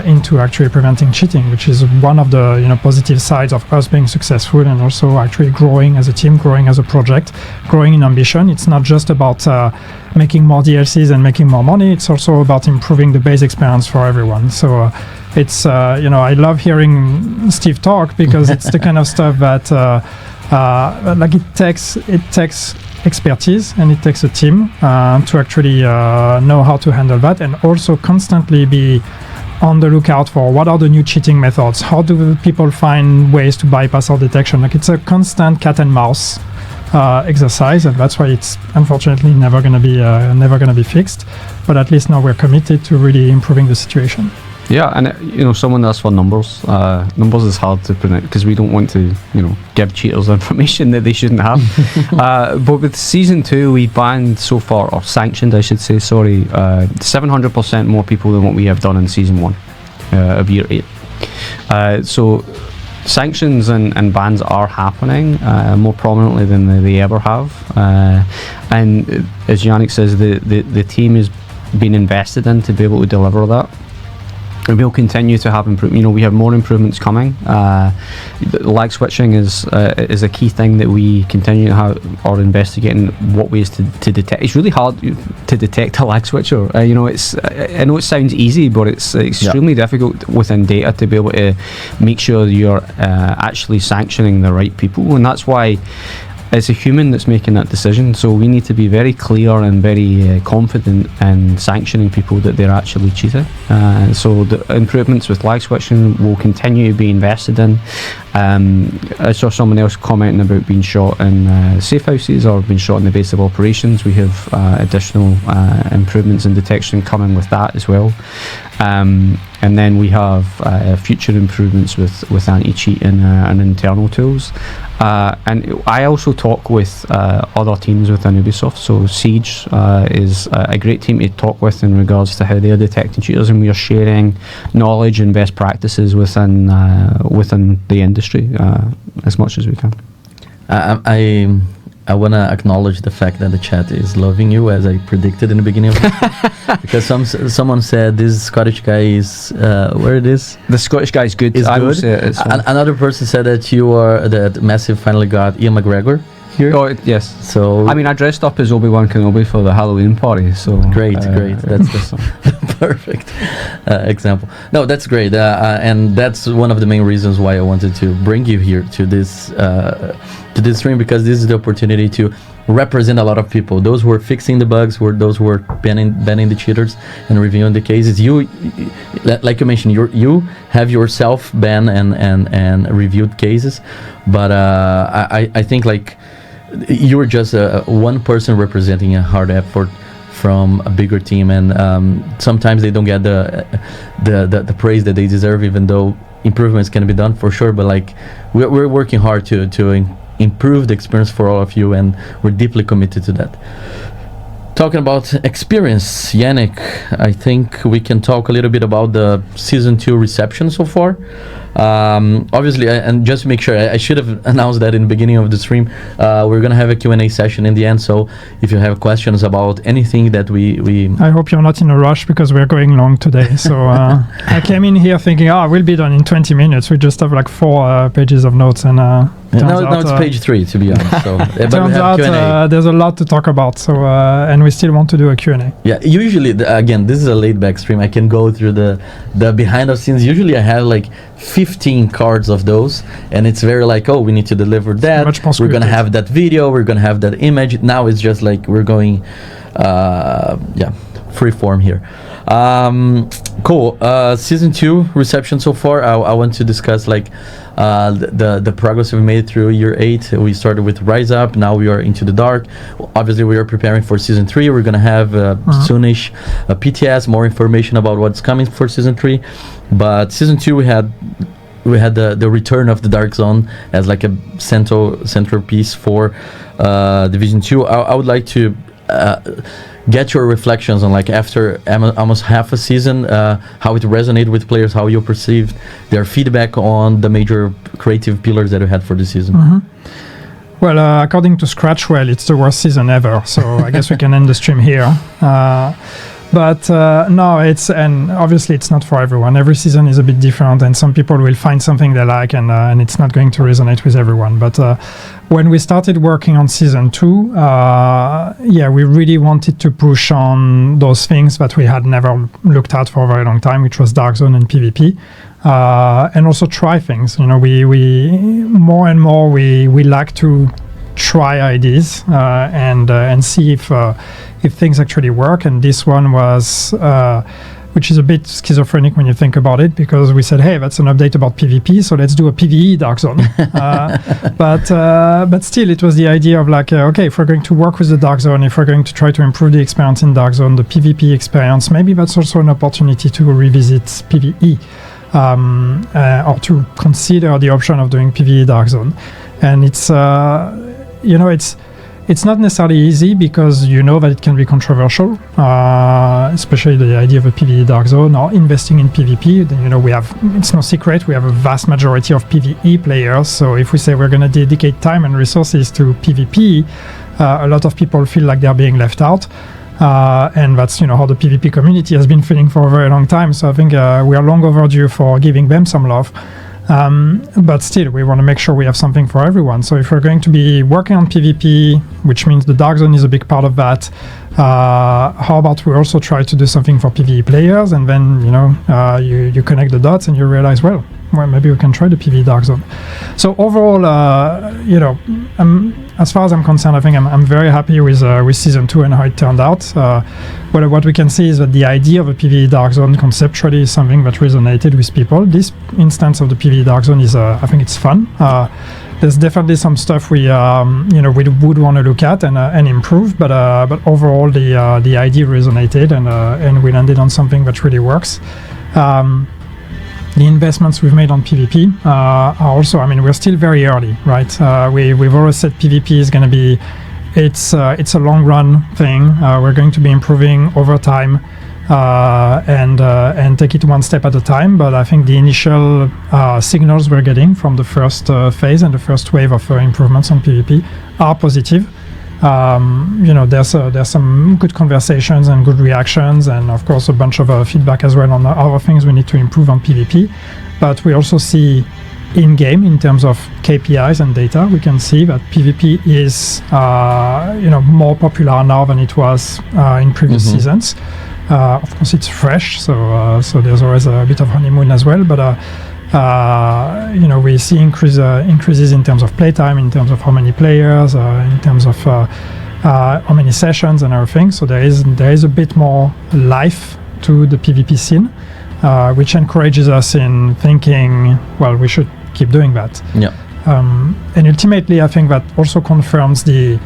into actually preventing cheating, which is one of the positive sides of us being successful and also actually growing as a team, growing as a project, growing in ambition. It's not just about making more DLCs and making more money. It's also about improving the base experience for everyone. So it's I love hearing Steve talk because it's the kind of stuff that it takes expertise and it takes a team to actually know how to handle that, and also constantly be on the lookout for what are the new cheating methods, how do people find ways to bypass our detection. It's a constant cat and mouse exercise, and that's why it's unfortunately never going to be fixed, but at least now we're committed to really improving the situation. Yeah, and someone asked for numbers. Numbers is hard to predict because we don't want to, give cheaters information that they shouldn't have. But with season 2, we banned so far, or sanctioned, I should say, 700% more people than what we have done in season 1 of year 8. So sanctions and bans are happening more prominently than they ever have. And as Yannick says, the team is being invested in to be able to deliver that. we'll continue to have improvement. We have more improvements coming. Lag switching is a key thing that we continue to have or investigating what ways to detect. It's really hard to detect a lag switcher. I know it sounds easy, but it's extremely difficult within data to be able to make sure you're actually sanctioning the right people, and that's why it's a human that's making that decision, so we need to be very clear and very confident in sanctioning people that they're actually cheating. So the improvements with lag switching will continue to be invested in. I saw someone else commenting about being shot in safe houses or being shot in the base of operations. We have additional improvements in detection coming with that as well. And then we have future improvements with anti-cheat and internal tools. And I also talk with other teams within Ubisoft. So Siege is a great team to talk with in regards to how they're detecting cheaters, and we are sharing knowledge and best practices within the industry as much as we can. I want to acknowledge the fact that the chat is loving you, as I predicted in the beginning of this. Because someone said this Scottish guy is where it is. The Scottish guy is good. I will say it's another person said that that Massive finally got Ian McGregor here. Oh yes. So I mean, I dressed up as Obi-Wan Kenobi for the Halloween party. So great. That's the perfect example. No, that's great, and that's one of the main reasons why I wanted to bring you here to this stream, because this is the opportunity to represent a lot of people, those who are fixing the bugs, those who are banning the cheaters and reviewing the cases. You like you mentioned, you have yourself banned and reviewed cases, but I think like you're just one person representing a hard effort from a bigger team, and sometimes they don't get the praise that they deserve, even though improvements can be done for sure. But like we're working hard to improve the experience for all of you, and we're deeply committed to that. Talking about experience, Yannick, I think we can talk a little bit about the Season 2 reception so far. Obviously, and just to make sure, I should have announced that in the beginning of the stream, we're going to have a Q&A session in the end, so if you have questions about anything that we I hope you're not in a rush, because we're going long today. So I came in here thinking, we'll be done in 20 minutes. We just have like 4 pages of notes, and now it's page 3, to be honest. So, turns out there's a lot to talk about, so and we still want to do a Q&A. Yeah, usually, again, this is a laid-back stream. I can go through the behind-the-scenes. Usually I have like 15 cards of those, and it's very like, we need to deliver that. We're going to have that video. We're going to have that image. Now it's just like we're going, free form here. Cool. Season 2 reception so far. I want to discuss like the progress we made through year 8. We started with Rise Up. Now we are into the Dark. Obviously, we are preparing for Season 3. We're gonna have soonish PTS, more information about what's coming for Season 3. But Season 2, we had the return of the Dark Zone as like a centerpiece for Division 2. I would like to get your reflections on, like, after almost half a season, how it resonated with players, how you perceived their feedback on the major creative pillars that you had for the season. Well, according to Scratchwell, it's the worst season ever, so I guess we can end the stream here. But no, and obviously it's not for everyone. Every season is a bit different, and some people will find something they like, and it's not going to resonate with everyone. But when we started working on Season 2, we really wanted to push on those things that we had never looked at for a very long time, which was Dark Zone and PvP. And also try things. We more and more we like to try ideas and see if things actually work. And this one was, which is a bit schizophrenic when you think about it, because we said, hey, that's an update about PvP, so let's do a PvE Dark Zone. But still, it was the idea of like, okay, if we're going to work with the Dark Zone, if we're going to try to improve the experience in Dark Zone, the PvP experience, maybe that's also an opportunity to revisit PvE. Or to consider the option of doing PvE Dark Zone. And it's it's not necessarily easy, because that it can be controversial, especially the idea of a PvE Dark Zone or investing in PvP. Then, it's no secret, we have a vast majority of PvE players, so if we say we're going to dedicate time and resources to PvP, a lot of people feel like they're being left out. And that's how the PvP community has been feeling for a very long time. So I think we are long overdue for giving them some love. But still, we want to make sure we have something for everyone. So if we're going to be working on PvP, which means the Dark Zone is a big part of that, how about we also try to do something for PvE players? And then you connect the dots and you realize, well, maybe we can try the PvE Dark Zone. So overall, as far as I'm concerned, I think I'm very happy with season 2 and how it turned out. What we can see is that the idea of a PvE Dark Zone conceptually is something that resonated with people. This instance of the PvE Dark Zone is, I think it's fun. There's definitely some stuff we would want to look at and improve, but overall the idea resonated and we landed on something that really works. The investments we've made on PvP are also, we're still very early, right? We've always said PvP is going to be, it's a long run thing. We're going to be improving over time and take it one step at a time. But I think the initial signals we're getting from the first phase and the first wave of improvements on PvP are positive. There's some good conversations and good reactions, and of course a bunch of feedback as well on other things we need to improve on PvP. But we also see in-game, in terms of KPIs and data, we can see that PvP is more popular now than it was in previous seasons. Of course it's fresh, so there's always a bit of honeymoon as well, but we see increases in terms of playtime, in terms of how many players, in terms of how many sessions and everything. So there is a bit more life to the PvP scene, which encourages us in thinking, well, we should keep doing that. Yeah. And ultimately, I think that also confirms the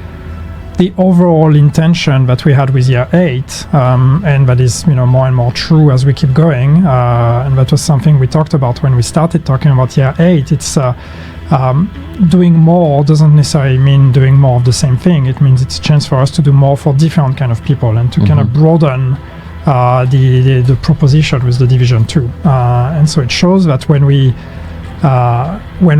overall intention that we had with year 8, and that is more and more true as we keep going, and that was something we talked about when we started talking about year 8. It's doing more doesn't necessarily mean doing more of the same thing. It means it's a chance for us to do more for different kind of people and to kind of broaden the proposition with the Division 2, and so it shows that when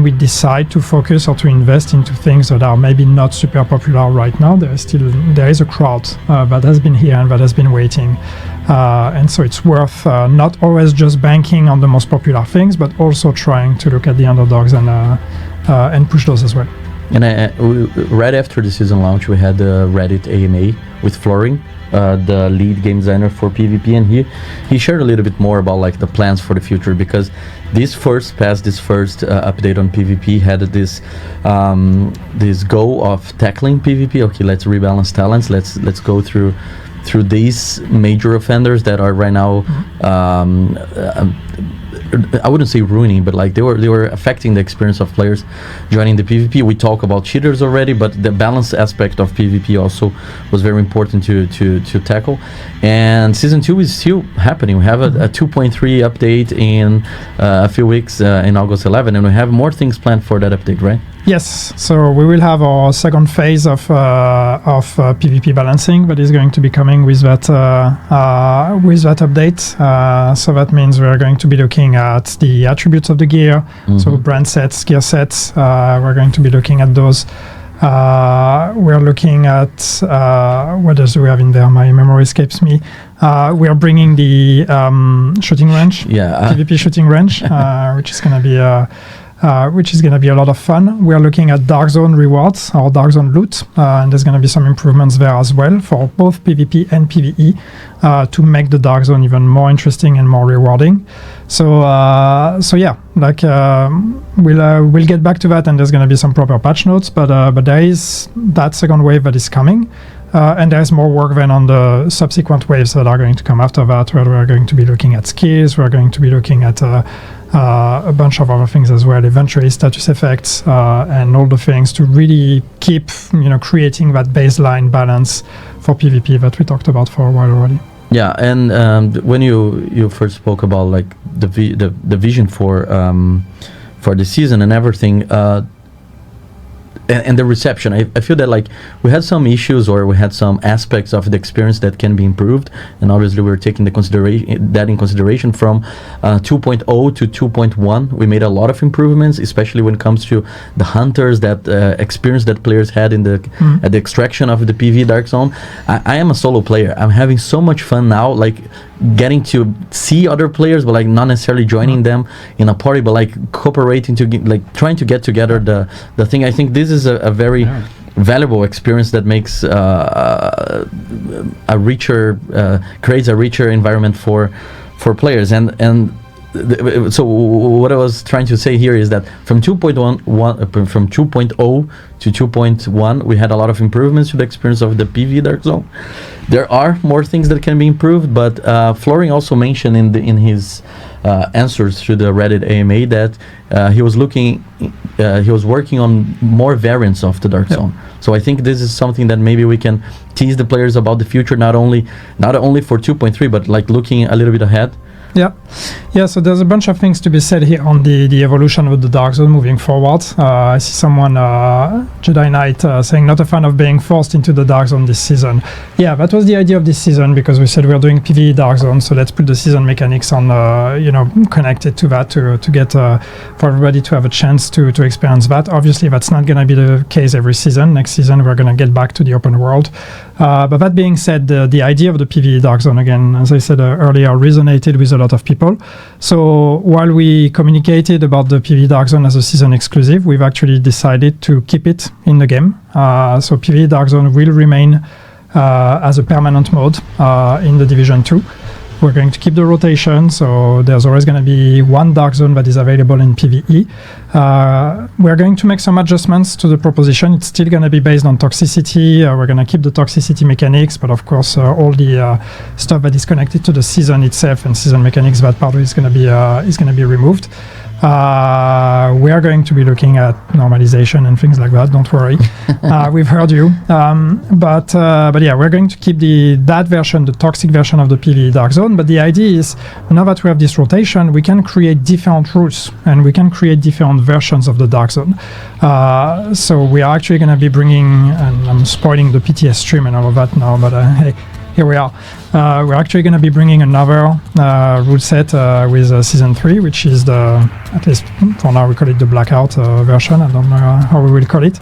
we decide to focus or to invest into things that are maybe not super popular right now, there is a crowd that has been here and that has been waiting, and so it's worth not always just banking on the most popular things, but also trying to look at the underdogs and push those as well. And right after the season launch, we had the Reddit AMA with Florin, the lead game designer for PvP, and he shared a little bit more about like the plans for the future, because this first update on PvP had this goal of tackling PvP. Okay, let's rebalance talents. Let's go through these major offenders that are right now. I wouldn't say ruining, but like they were affecting the experience of players joining the PvP. We talk about cheaters already, but the balance aspect of PvP also was very important to tackle. And season 2 is still happening. We have a 2.3 update in a few weeks in August 11, and we have more things planned for that update, right? Yes, so we will have our second phase of PvP balancing that is going to be coming with that update. So that means we are going to be looking at the attributes of the gear, so brand sets, gear sets. We're going to be looking at those. We're looking at what else do we have in there? My memory escapes me. We are bringing the shooting range, PvP shooting range, which is going to be a lot of fun. We are looking at Dark Zone rewards, or Dark Zone loot, and there's going to be some improvements there as well for both PvP and PvE to make the Dark Zone even more interesting and more rewarding. So yeah, like we'll get back to that, and there's going to be some proper patch notes, but there is that second wave that is coming. And there's more work then on the subsequent waves that are going to come after that, where we're going to be looking at skills, we're going to be looking at a bunch of other things as well, eventually status effects, and all the things to really keep creating that baseline balance for PvP that we talked about for a while already. Yeah, and when you first spoke about like the vision for the season and everything, and the reception. I feel that like we had some issues or we had some aspects of the experience that can be improved, and obviously we're taking in consideration from 2.0 to 2.1. We made a lot of improvements, especially when it comes to the hunters, that experience that players had in the at the extraction of the PvE Dark Zone. I am a solo player. I'm having so much fun now, like getting to see other players, but like not necessarily joining them in a party, but like cooperating to like trying to get together the thing. I think this is a very valuable experience that makes a richer creates a richer environment for players. And so what I was trying to say here is that from 2.1 from 2.0 to 2.1 we had a lot of improvements to the experience of the PvE Dark Zone. There are more things that can be improved, but Florian also mentioned in his answers to the Reddit AMA that he was working on more variants of the Dark Zone. So I think this is something that maybe we can tease the players about the future, not only for 2.3, but like looking a little bit ahead. Yeah, so there's a bunch of things to be said here on the evolution of the Dark Zone moving forward. I see someone, Jedi Knight, saying not a fan of being forced into the Dark Zone this season. Yeah, that was the idea of this season, because we said we're doing PvE Dark Zone, so let's put the season mechanics on, connected to that to get for everybody to have a chance to experience that. Obviously, that's not going to be the case every season. Next season, we're going to get back to the open world. But that being said, the idea of the PvE Dark Zone, again, as I said earlier, resonated with a lot of people. So while we communicated about the PvE Dark Zone as a season exclusive, we've actually decided to keep it in the game. So PvE Dark Zone will remain as a permanent mode in the Division 2. We're going to keep the rotation, so there's always going to be one Dark Zone that is available in PvE. We're going to make some adjustments to the proposition. It's still going to be based on toxicity. We're going to keep the toxicity mechanics, but of course all the stuff that is connected to the season itself and season mechanics, that part is going to be removed. We are going to be looking at normalization and things like that. Don't worry, we've heard you. But yeah, we're going to keep that version, the toxic version of the PvE Dark Zone. But the idea is, now that we have this rotation, we can create different routes and we can create different versions of the Dark Zone. So we are actually going to be bringing, and I'm spoiling the PTS stream and all of that now, but hey, here we are. We're actually going to be bringing another rule set with Season 3, which is at least for now we call it the Blackout version. I don't know how we will call it,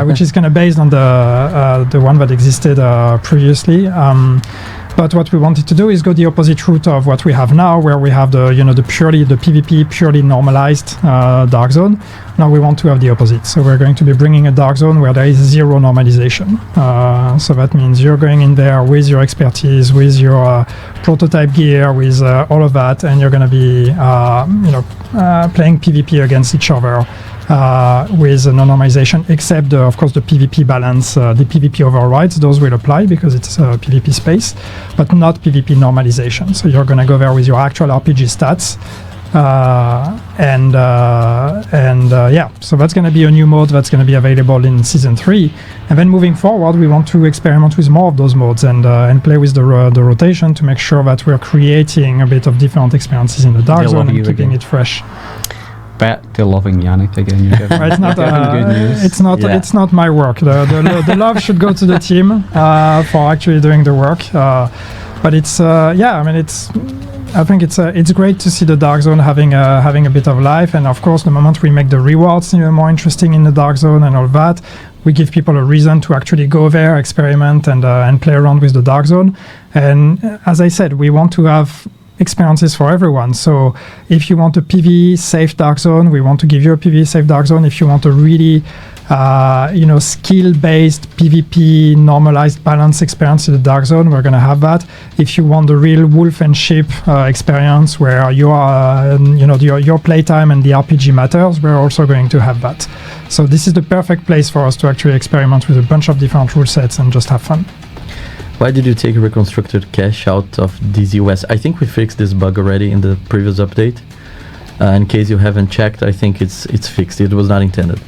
which is kind of based on the one that existed previously. But what we wanted to do is go the opposite route of what we have now, where we have the PvP purely normalized Dark Zone. Now we want to have the opposite. So we're going to be bringing a Dark Zone where there is zero normalization. So that means you're going in there with your expertise, with your prototype gear, with all of that, and you're going to be playing PvP against each other. With no normalization, except of course the PvP balance, the PvP overrides, those will apply because it's a PvP space, but not PvP normalization. So you're going to go there with your actual RPG stats, so that's going to be a new mode that's going to be available in Season 3. And then moving forward, we want to experiment with more of those modes and play with the rotation to make sure that we're creating a bit of different experiences in the Dark Zone and keeping it fresh. Bet they're loving Yannick again. It's not good news. It's not my work. The love should go to the team for actually doing the work. But I think it's great to see the Dark Zone having a bit of life. And of course, the moment we make the rewards more interesting in the Dark Zone and all that, we give people a reason to actually go there, experiment, and play around with the Dark Zone. And as I said, we want to have experiences for everyone. So if you want a PvE safe Dark Zone, we want to give you a PvE safe Dark Zone. If you want a really skill-based PvP normalized balance experience in the Dark Zone, we're going to have that. If you want the real wolf and sheep experience where you are your playtime and the RPG matters, we're also going to have that. So this is the perfect place for us to actually experiment with a bunch of different rule sets and just have fun. Why did you take reconstructed cache out of DZOS? I think we fixed this bug already in the previous update. In case you haven't checked, I think it's fixed. It was not intended.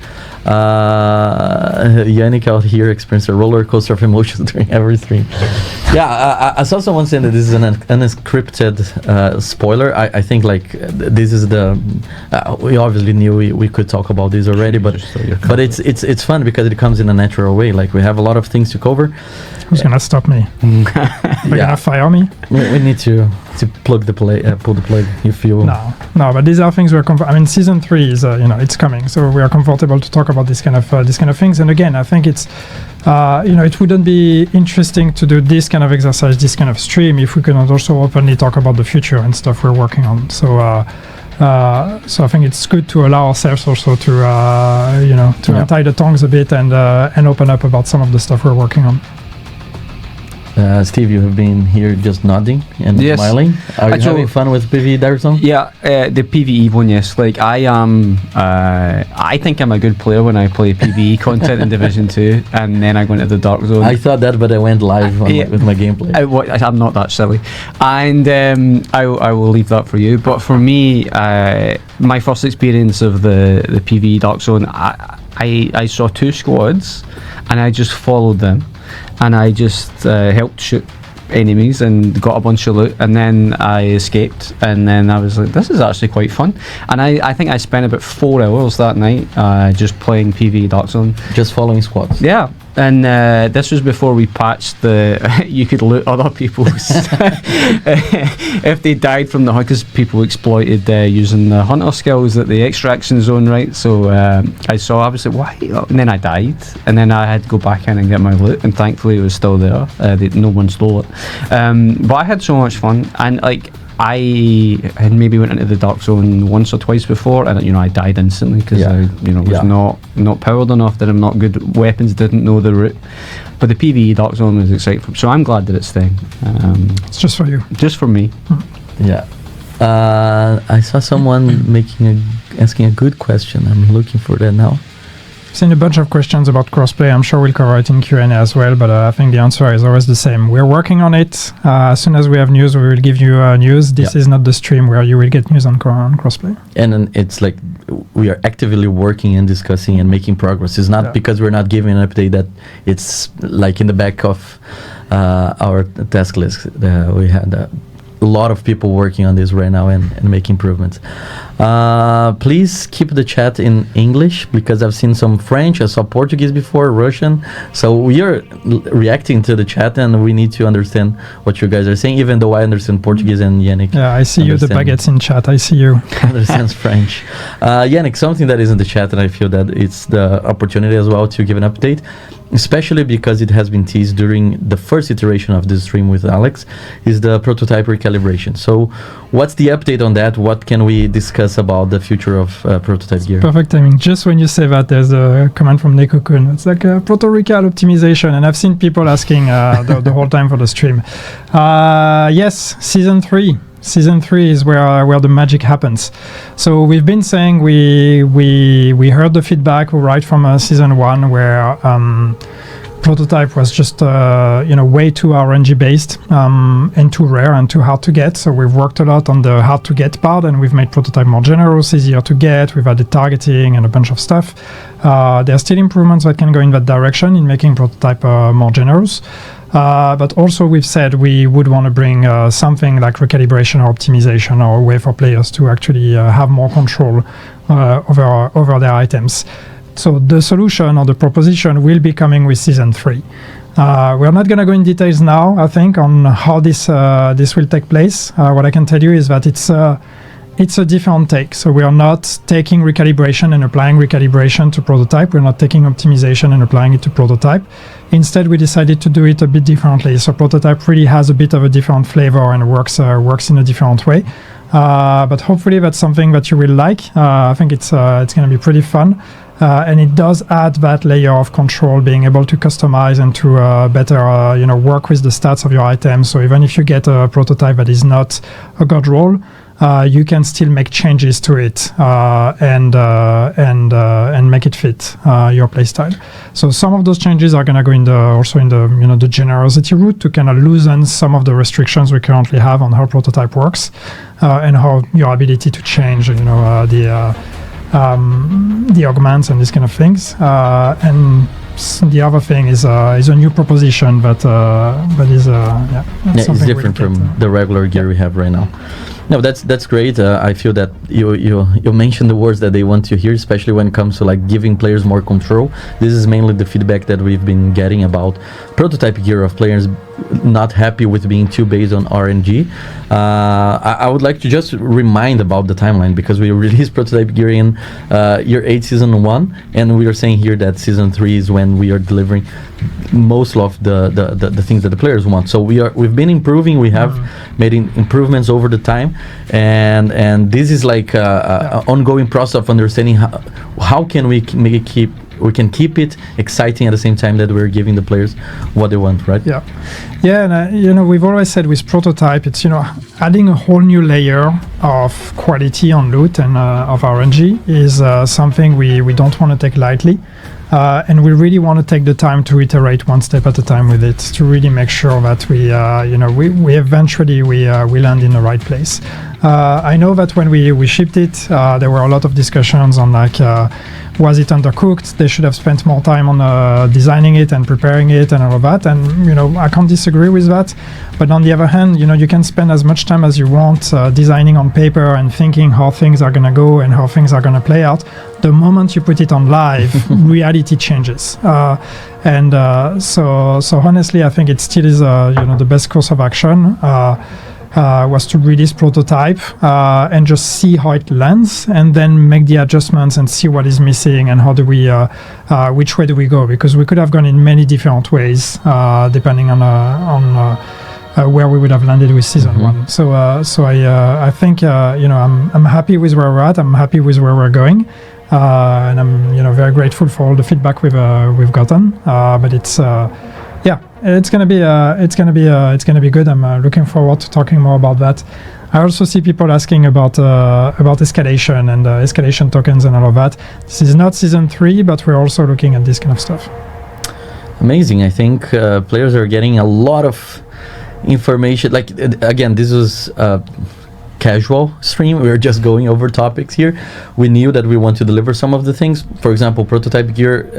Yannick out here experienced a roller coaster of emotions during every stream. Yeah, I saw someone saying that this is an unscripted spoiler. I think like this is the we obviously knew we could talk about this already, but it's fun because it comes in a natural way. Like we have a lot of things to cover. Who's gonna stop me? They're gonna fire me? We need to plug the play, pull the plug. You feel no, but these are things we're. I mean, season 3 is it's coming, so we are comfortable to talk about this kind of things. And again, I think it's it wouldn't be interesting to do this kind of exercise, this kind of stream, if we couldn't also openly talk about the future and stuff we're working on. So I think it's good to allow ourselves also to untie the tongues a bit and open up about some of the stuff we're working on. Steve, you have been here just nodding and smiling. Are you having fun with PvE Dark Zone? Yeah, the PvE one, yes. Like I am, I think I'm a good player when I play PvE content in Division 2, and then I go into the Dark Zone. I thought that, but I went live with my gameplay. I'm not that silly, and I will leave that for you. But for me, my first experience of the PvE Dark Zone, I saw 2 squads, and I just followed them. And I just helped shoot enemies and got a bunch of loot, and then I escaped, and then I was like, this is actually quite fun. And I think I spent about 4 hours that night just playing PvE Dark Zone. Just following squads? Yeah. And this was before we patched you could loot other people's if they died from the hunt, because people exploited using the hunter skills at the extraction zone, right? So I was like, why? And then I died, and then I had to go back in and get my loot, and thankfully it was still there. No one stole it. But I had so much fun, and like I had maybe went into the Dark Zone once or twice before, and I died instantly because I was not powered enough. That I'm not good weapons, didn't know the route. But the PvE Dark Zone was exciting, so I'm glad that it's staying. It's just for you, just for me. Yeah. I saw someone asking a good question. I'm looking for that now. I've seen a bunch of questions about crossplay. I'm sure we'll cover it in Q&A as well, but I think the answer is always the same. We're working on it. As soon as we have news, we will give you news. This is not the stream where you will get news on crossplay. And then it's like we are actively working and discussing and making progress. It's not because we're not giving an update that it's like in the back of our task list. We had a lot of people working on this right now and make improvements. Please keep the chat in English, because I've seen some French, I saw Portuguese before, Russian. So we are reacting to the chat, and we need to understand what you guys are saying, even though I understand Portuguese and Yannick. Yeah, I see you, the baguettes in chat, I see you. Understands French. Yannick, something that is in the chat, and I feel that it's the opportunity as well to give an update, especially because it has been teased during the first iteration of this stream with Alex, is the prototype recalibration. So what's the update on that? What can we discuss about the future of prototype gear? Perfect timing. Just when you say that, there's a comment from Nekokun. It's like a proto recal optimization, and I've seen people asking the whole time for the stream. Yes, season 3. Season 3 is where the magic happens. So we've been saying we heard the feedback right from season 1, where prototype was just way too RNG based and too rare and too hard to get. So we've worked a lot on the hard to get part, and we've made prototype more generous, easier to get. We've added targeting and a bunch of stuff. There are still improvements that can go in that direction in making prototype more generous. But also we've said we would want to bring something like recalibration or optimization, or a way for players to actually have more control over their items. So the solution or the proposition will be coming with season 3. We're not going to go in details now, I think, on how this will take place. What I can tell you is that it's a different take. So we are not taking recalibration and applying recalibration to prototype. We're not taking optimization and applying it to prototype. Instead, we decided to do it a bit differently. So prototype really has a bit of a different flavor and works in a different way. But hopefully that's something that you will like. I think it's going to be pretty fun. And it does add that layer of control, being able to customize and to better work with the stats of your items. So even if you get a prototype that is not a god roll, you can still make changes to it and make it fit your playstyle. So some of those changes are going to go also in the generosity route, to kind of loosen some of the restrictions we currently have on how prototype works, and how your ability to change the augments and these kind of things. And the other thing is a new proposition that is it's different from the regular gear we have right now. No, that's great. I feel that you mentioned the words that they want to hear, especially when it comes to like giving players more control. This is mainly the feedback that we've been getting about prototype gear of players not happy with being too based on RNG. I would like to just remind about the timeline, because we released prototype gear in year 8 season 1, and we are saying here that season 3 is when we are delivering most of the things that the players want. So we've been improving. We have made improvements over the time, and this is like an ongoing process of understanding how can we keep it exciting at the same time that we're giving the players what they want, right? And we've always said with prototype, it's adding a whole new layer of quality on loot and of RNG is something we don't want to take lightly. And we really want to take the time to iterate one step at a time with it, to really make sure that we eventually land in the right place. I know that when we shipped it, there were a lot of discussions on was it undercooked? They should have spent more time on designing it and preparing it and all of that. And I can't disagree with that. But on the other hand, you can spend as much time as you want designing on paper and thinking how things are going to go and how things are going to play out. The moment you put it on live, reality changes. So honestly, I think it still is the best course of action. Was to release prototype and just see how it lands, and then make the adjustments and see what is missing and how do we which way do we go, because we could have gone in many different ways depending on where we would have landed with season 1. So I think I'm happy with where we're at. I'm happy with where we're going, and I'm very grateful for all the feedback we've gotten. But it's gonna be good. I'm looking forward to talking more about that. I also see people asking about escalation and escalation tokens and all of that. This is not season 3, but we're also looking at this kind of stuff. Amazing. I think players are getting a lot of information. Like again, this was casual stream. We're just going over topics here. We knew that we want to deliver some of the things. For example, prototype gear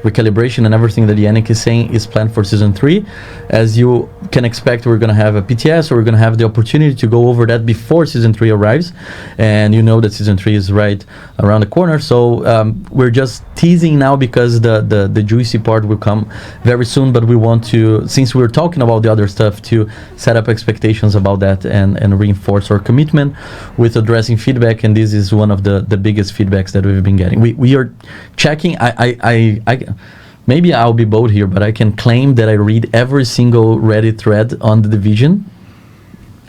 recalibration and everything that Yannick is saying is planned for season 3. As you can expect, we're going to have a PTS, or we're going to have the opportunity to go over that before season 3 arrives. And that season 3 is right around the corner. So we're just teasing now, because the juicy part will come very soon. But we want to, since we're talking about the other stuff, to set up expectations about that and reinforce our commitment with addressing feedback. And this is one of the biggest feedbacks that we've been getting. We are checking. I maybe I'll be bold here, but I can claim that I read every single Reddit thread on the Division.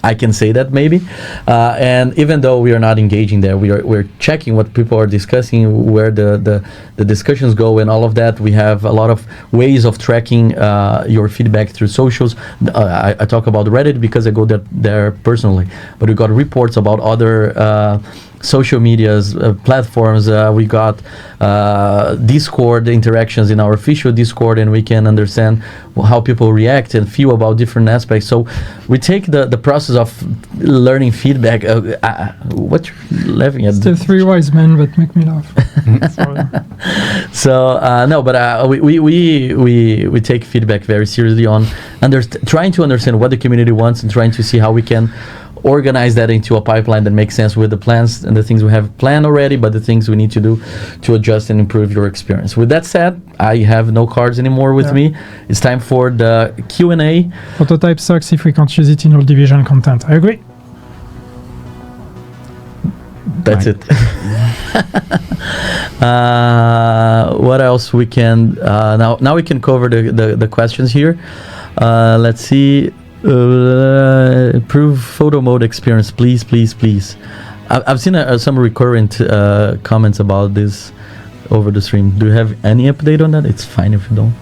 I can say that maybe, and even though we are not engaging there, we're checking what people are discussing, where the discussions go, and all of that. We have a lot of ways of tracking your feedback through socials. I talk about Reddit because I go there personally, but we got reports about other social medias, platforms. We got Discord interactions in our official Discord, and we can understand how people react and feel about different aspects. So we take the process of learning feedback. What you're laughing at? Still 3 wise men that make me laugh. Sorry. So no, but we take feedback very seriously on trying to understand what the community wants and trying to see how we can organize that into a pipeline that makes sense with the plans and the things we have planned already, but the things we need to do to adjust and improve your experience. With that said, I have no cards anymore with me. It's time for the Q&A. Prototype sucks if we can't use it in all Division content. I agree. That's it. What else we can now we can cover the questions here. Let's see. Improve photo mode experience, please. I've seen some recurrent comments about this over the stream. Do you have any update on that? It's fine if you don't.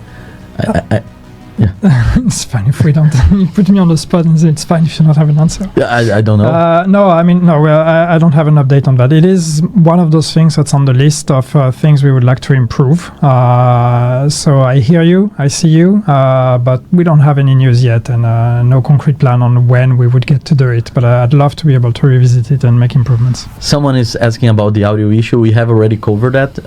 Yeah. It's fine if we don't. You put me on the spot and say it's fine if you don't have an answer. Yeah, I don't know. No, I mean, no, I don't have an update on that. It is one of those things that's on the list of things we would like to improve. So I hear you, I see you, but we don't have any news yet and no concrete plan on when we would get to do it. But I'd love to be able to revisit it and make improvements. Someone is asking about the audio issue. We have already covered that.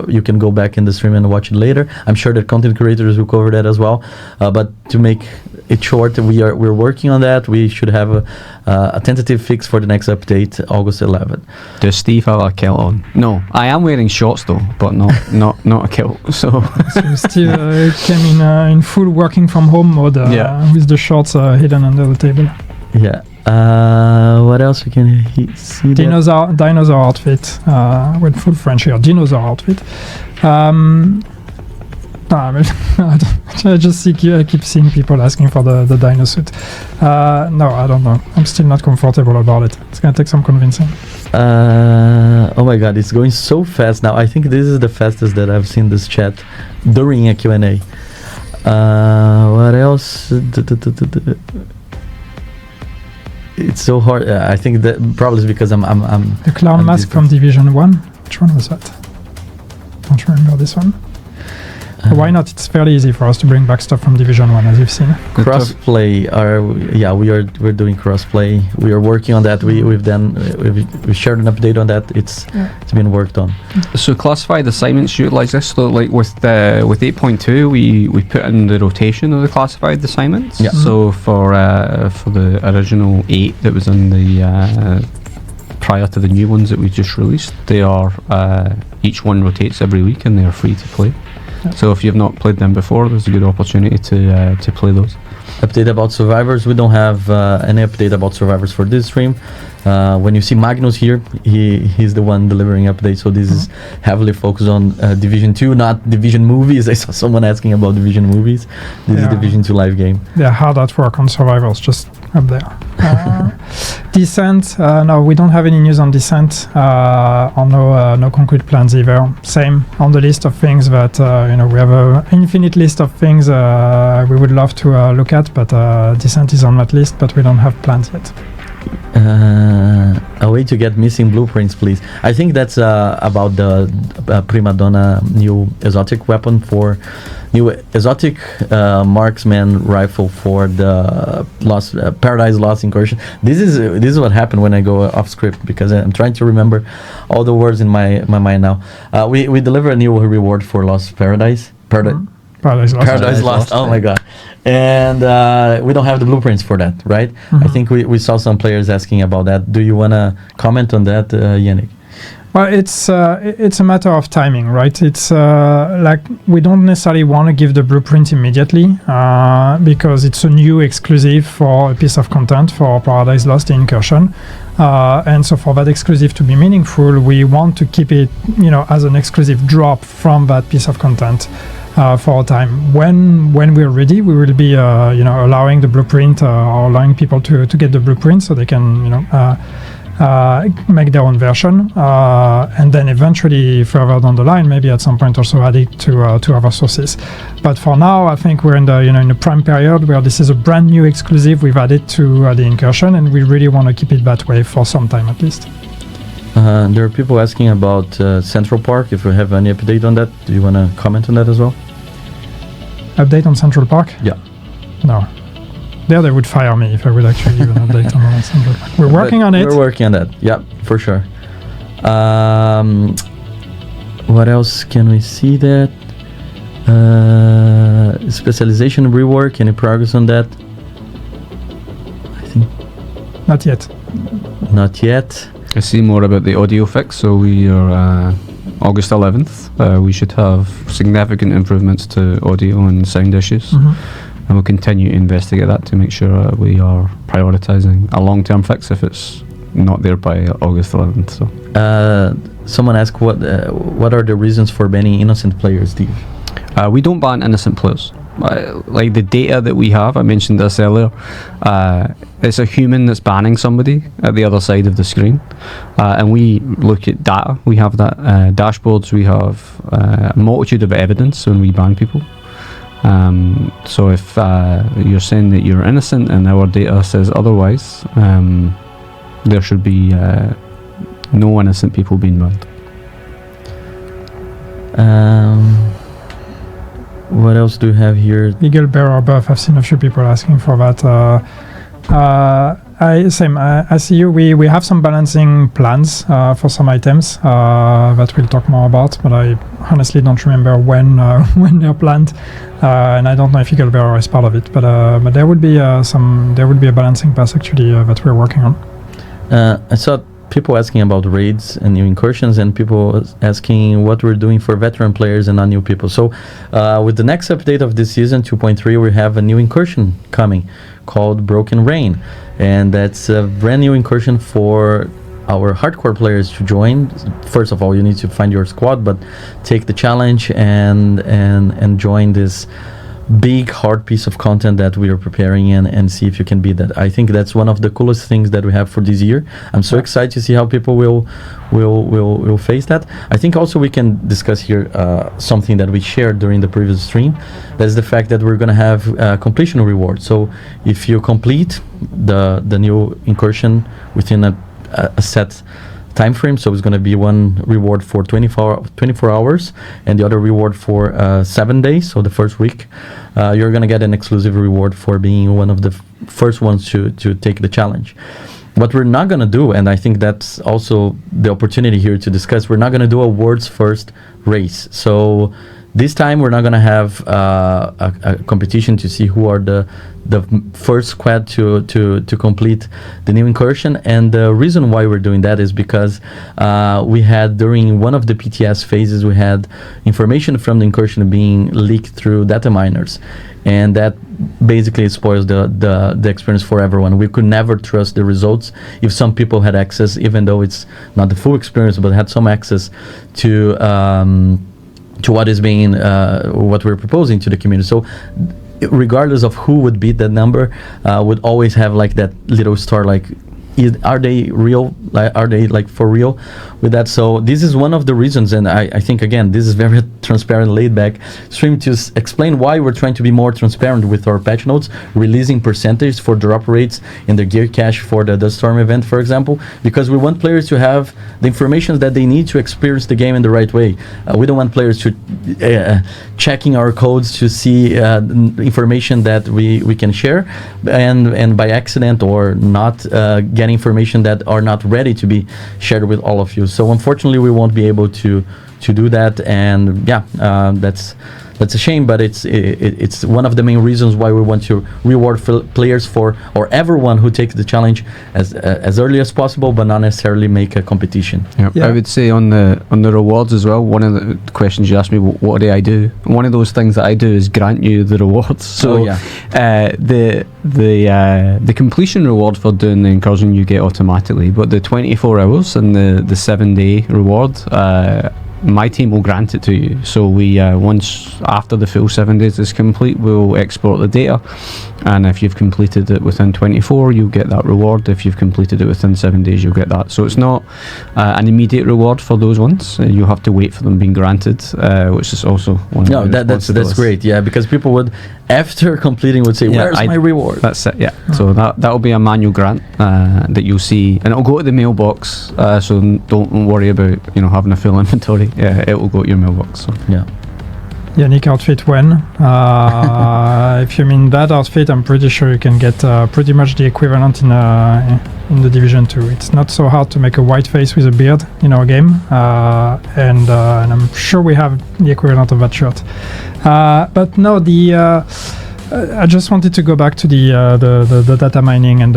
You can go back in the stream and watch it later. I'm sure that content creators will cover that as well. But to make it short, we're working on that. We should have a tentative fix for the next update, August 11th. Does Steve have a kilt on? No, I am wearing shorts though, but not a kilt. So Steve came in full working from home mode with the shorts hidden under the table. Yeah. What else we can see? Dinosaur outfit. With full French here. Dinosaur outfit. I keep seeing people asking for the dino suit. No, I don't know. I'm still not comfortable about it. It's gonna take some convincing. Oh my god, it's going so fast now. I think this is the fastest that I've seen this chat during a Q&A. What else? It's so hard. I think that probably is because I'm the clown mask from Division 1. Which one was that? Don't remember this one. Why not? It's fairly easy for us to bring back stuff from Division 1, as you've seen. Crossplay. We're doing crossplay. We are working on that. We've shared an update on that. It's been worked on. So classified assignments utilize this. So like with 8.2, we put in the rotation of the classified assignments. Yeah. So for the original 8 that was in the prior to the new ones that we just released, they are each one rotates every week and they are free to play. So if you've not played them before, there's a good opportunity to play those. Update about survivors. We don't have any update about survivors for this stream. When you see Magnus here, he's the one delivering updates. So this is heavily focused on Division 2, not Division movies. I saw someone asking about Division movies. This is Division 2 live game. They're hard at work on survivors, just up there. Descent, no, we don't have any news on Descent, or no concrete plans either. Same on the list of things that we have an infinite list of things we would love to look at, but Descent is on that list, but we don't have plans yet. A way to get missing blueprints, please. I think that's about the Prima Donna new exotic weapon for new exotic marksman rifle for the Paradise Lost incursion. This is what happened when I go off script, because I'm trying to remember all the words in my mind now. We deliver a new reward for Lost Paradise. Paradise Lost. Oh my god. And we don't have the blueprints for that, right? I think we saw some players asking about that. Do you want to comment on that, Yannick? Well, it's a matter of timing, right? It's like we don't necessarily want to give the blueprint immediately because it's a new exclusive for a piece of content for Paradise Lost Incursion. And so for that exclusive to be meaningful, we want to keep it, as an exclusive drop from that piece of content. For a time. When we're ready, we will be allowing the blueprint or allowing people to get the blueprint so they can make their own version, and then eventually further down the line, maybe at some point also add it to other sources. But for now, I think we're in the prime period where this is a brand new exclusive we've added to the incursion, and we really want to keep it that way for some time at least. There are people asking about Central Park. If you have any update on that, do you want to comment on that as well? Update on Central Park? Yeah. No. There they would fire me if I would actually give an update on Central Park. We're working on it. We're working on that. Yeah, for sure. What else can we see that? Specialization rework. Any progress on that? I think. Not yet. Not yet. I see more about the audio fix. So we are August 11th. We should have significant improvements to audio and sound issues. And we'll continue to investigate that to make sure we are prioritizing a long-term fix if it's not there by August 11th. So, someone asked what are the reasons for banning innocent players, Steve? We don't ban innocent players. Like the data that we have, I mentioned this earlier, it's a human that's banning somebody at the other side of the screen, and we look at data. We have that dashboards. We have a multitude of evidence when we ban people. So if you're saying that you're innocent and our data says otherwise, there should be no innocent people being murdered. What else do you have here? Legal bearer buff. I've seen a few people asking for that. I see you. We have some balancing plans for some items that we'll talk more about, but I honestly don't remember when they're planned, and I don't know if Eagle Bearer is part of it. But there would be a balancing pass actually that we're working on. I saw people asking about raids and new incursions, and people asking what we're doing for veteran players and non-new people. So with the next update of this season 2.3, we have a new incursion coming called Broken Rain, and that's a brand new incursion for our hardcore players to join. First of all, you need to find your squad, but take the challenge and join this big hard piece of content that we are preparing and see if you can beat that. I think that's one of the coolest things that we have for this year. I'm so excited to see how people will face that. I think also we can discuss here something that we shared during the previous stream. That's the fact that we're going to have completion reward. So if you complete the new incursion within a set time frame, so it's going to be one reward for 24 hours and the other reward for 7 days, so the first week, you're going to get an exclusive reward for being one of the first ones to take the challenge. What we're not going to do, and I think that's also the opportunity here to discuss, we're not going to do a world's first race. So this time we're not going to have a competition to see who are the first squad to complete the new incursion. And the reason why we're doing that is because we had, during one of the PTS phases, we had information from the incursion being leaked through data miners, and that basically spoils the experience for everyone. We could never trust the results if some people had access, even though it's not the full experience, but had some access to what is being what we're proposing to the community. So regardless of who would beat that number, would always have like that little star, like, are they real? Are they like for real with that? So this is one of the reasons, and I think again this is very transparent, laid back stream to explain why we're trying to be more transparent with our patch notes, releasing percentage for drop rates in the gear cache for the Duststorm event, for example, because we want players to have the information that they need to experience the game in the right way. We don't want players to checking our codes to see information that we can share, and by accident or not getting information that are not ready to be shared with all of you. So unfortunately we won't be able to do that, and that's a shame, but it's one of the main reasons why we want to reward players for, or everyone who takes the challenge as early as possible, but not necessarily make a competition. Yep. Yeah. I would say on the rewards as well, one of the questions you asked me, what do I do? One of those things that I do is grant you the rewards. So the completion reward for doing the incursion you get automatically, but the 24 hours and the 7-day reward, my team will grant it to you. So we once after the full 7 days is complete, we'll export the data, and if you've completed it within 24, you'll get that reward. If you've completed it within 7 days, you'll get that. So it's not an immediate reward for those ones. You have to wait for them being granted, which is also one of the that's great. Yeah, because people would, after completing, would say, where's my reward? That's it. Yeah. So that'll be a manual grant that you'll see, and it'll go to the mailbox. So don't worry about having a full inventory. Yeah, it will go to your mailbox. So. Yeah. Yannick outfit when? If you mean that outfit, I'm pretty sure you can get pretty much the equivalent in the Division 2. It's not so hard to make a white face with a beard in our game, and I'm sure we have the equivalent of that shirt. But no, I just wanted to go back to the data mining and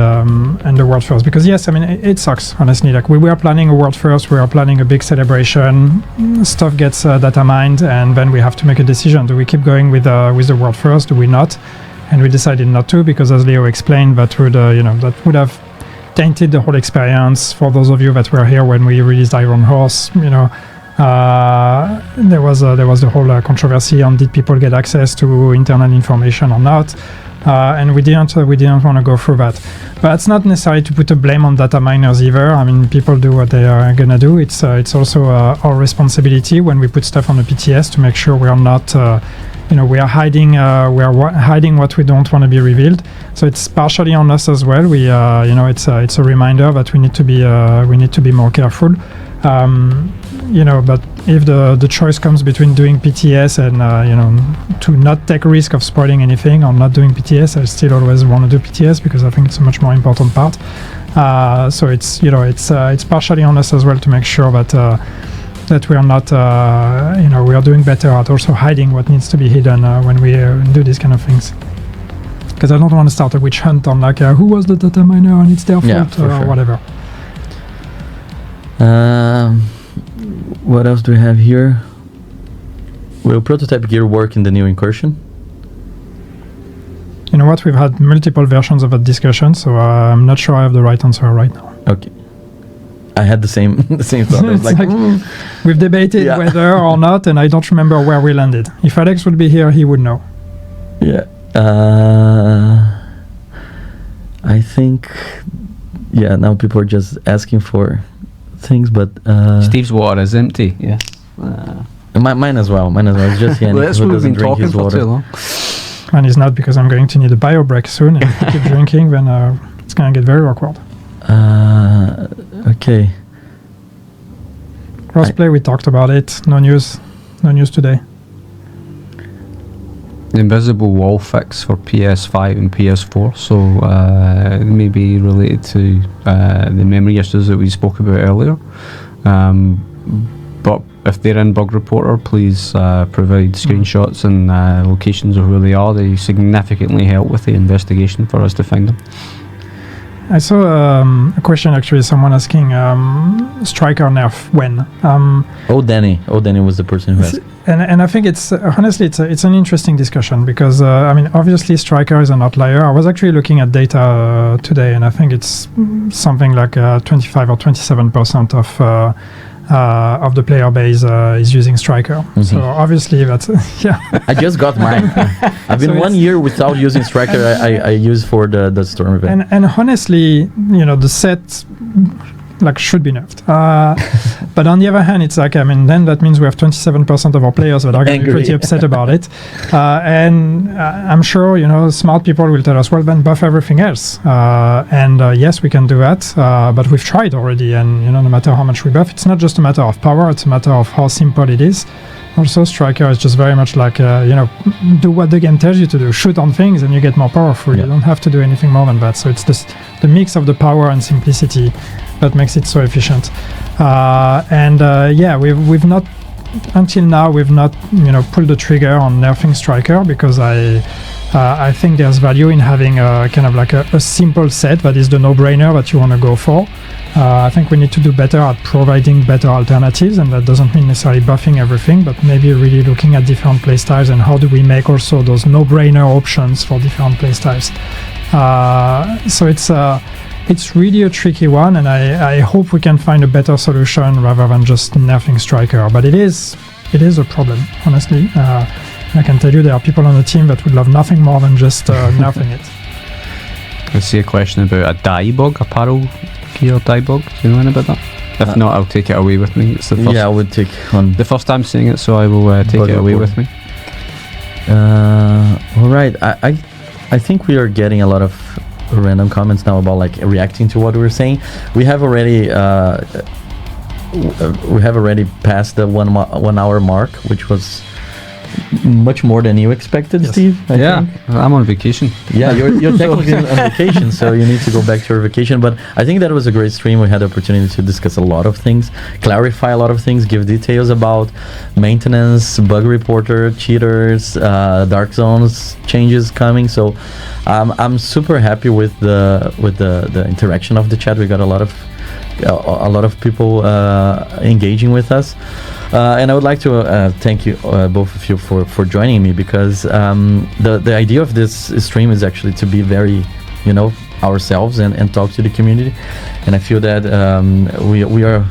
the world first, because yes, I mean it sucks, honestly. Like we were planning a world first, we are planning a big celebration, stuff gets data mined, and then we have to make a decision: do we keep going with the world first? Do we not? And we decided not to, because as Leo explained, that would that would have tainted the whole experience. For those of you that were here when we released Iron Horse, there was the whole controversy on did people get access to internal information or not, and we didn't want to go through that. But it's not necessary to put a blame on data miners either. I mean, people do what they are gonna do. It's also our responsibility when we put stuff on the PTS to make sure we are not we are hiding hiding what we don't want to be revealed. So it's partially on us as well. We it's a reminder that we need to be more careful. But if the choice comes between doing PTS and to not take risk of spoiling anything or not doing PTS, I still always want to do PTS because I think it's a much more important part. So it's partially on us as well to make sure that we are not we are doing better at also hiding what needs to be hidden when we do these kind of things. Because I don't want to start a witch hunt on who was the data miner and it's their fault or sure. whatever. What else do we have here? Will prototype gear work in the new incursion? You know what? We've had multiple versions of that discussion, so I'm not sure I have the right answer right now. Okay. I had the same thought. I was we've debated whether or not, and I don't remember where we landed. If Alex would be here, he would know. Yeah. I think. Yeah. Now people are just asking for things, but Steve's water is empty. Yeah. Mine as well. It's just Yannick who doesn't drink his water. Too long. And it's not because I'm going to need a bio break soon. And if I keep drinking, then it's going to get very awkward. Okay. Crossplay, we talked about it. No news today. The invisible wall fix for PS5 and PS4, so it may be related to the memory issues that we spoke about earlier. But if they're in Bug Reporter, please provide screenshots and locations of who they are. They significantly help with the investigation for us to find them. I saw a question actually, someone asking Striker nerf when? Danny was the person who asked. And I think it's honestly it's an interesting discussion because obviously Striker is an outlier. I was actually looking at data today, and I think it's something like 25 or 27% of the player base is using Striker. Mm-hmm. So obviously that's I just got mine. I've been 1 year without using Striker. I use for the Storm event. And honestly, the set should be nerfed. But on the other hand, it's then that means we have 27% of our players that are going to be pretty upset about it. And I'm sure, smart people will tell us, well, then buff everything else. Yes, we can do that. But we've tried already. And, no matter how much we buff, it's not just a matter of power. It's a matter of how simple it is. Also, Striker is just very much do what the game tells you to do. Shoot on things and you get more powerful. Yeah. You don't have to do anything more than that. So it's just the mix of the power and simplicity that makes it so efficient. We've not until now pulled the trigger on nerfing Striker because I think there's value in having a simple set that is the no-brainer that you want to go for. I think we need to do better at providing better alternatives, and that doesn't mean necessarily buffing everything, but maybe really looking at different playstyles and how do we make also those no-brainer options for different playstyles. So it's really a tricky one, and I hope we can find a better solution rather than just nerfing Striker. But it is a problem, honestly. I can tell you there are people on the team that would love nothing more than just nerfing it. I see a question about a dye bug, a parallel gear dye bug. Do you know anything about that? If not, I'll take it away with me. It's the first. Yeah, I would take on the first time seeing it, so I will take it away with me. All right, I think we are getting a lot of random comments now about reacting to what we're saying. We have already passed the 1 hour mark, which was much more than you expected, yes. Steve. I think. I'm on vacation. Yeah, you're technically on vacation, so you need to go back to your vacation. But I think that was a great stream. We had the opportunity to discuss a lot of things, clarify a lot of things, give details about maintenance, bug reporter, cheaters, dark zones changes coming. So I'm super happy with the interaction of the chat. We got a lot of people engaging with us. And I would like to thank you, both of you, for joining me, because the idea of this stream is actually to be very, ourselves and talk to the community. And I feel that we are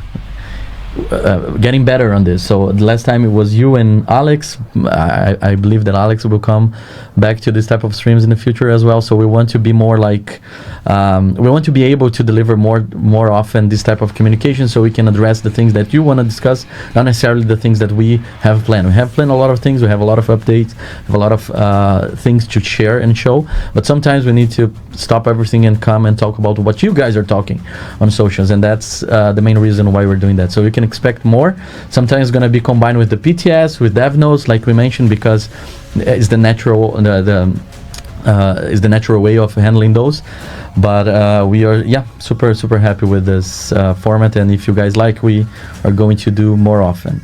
getting better on this. So the last time it was you and Alex. I believe that Alex will come back to this type of streams in the future as well. So we want to be more like, we want to be able to deliver more often this type of communication, so we can address the things that you want to discuss, not necessarily the things that we have planned. We have planned a lot of things. We have a lot of updates, have a lot of things to share and show. But sometimes we need to stop everything and come and talk about what you guys are talking on socials, and that's the main reason why we're doing that. So we can expect more. Sometimes it's going to be combined with the PTS, with dev notes, like we mentioned, because it's the natural is the natural way of handling those. But we are super happy with this format, and if you guys like, we are going to do more often.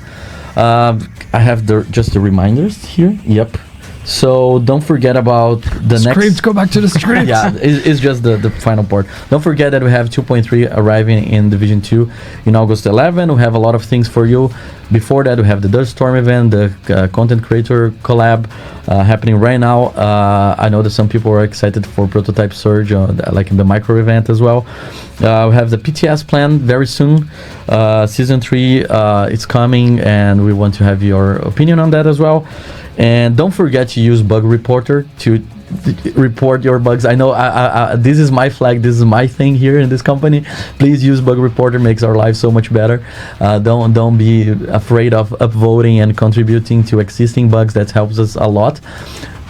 I have just the reminders here. Yep. So don't forget about the script. next. Go back to the script. Yeah, it's just the final part. Don't forget that we have 2.3 arriving in Division 2 in August 11. We have a lot of things for you. Before that, we have the Dust Storm event, the content creator collab happening right now. I know that some people are excited for Prototype Surge, like in the micro event as well. We have the PTS plan very soon. Season 3 is coming, and we want to have your opinion on that as well. And don't forget to use Bug Reporter to report your bugs. I know this is my flag, this is my thing here in this company. Please use Bug Reporter, makes our life so much better. Don't be afraid of upvoting and contributing to existing bugs. That helps us a lot.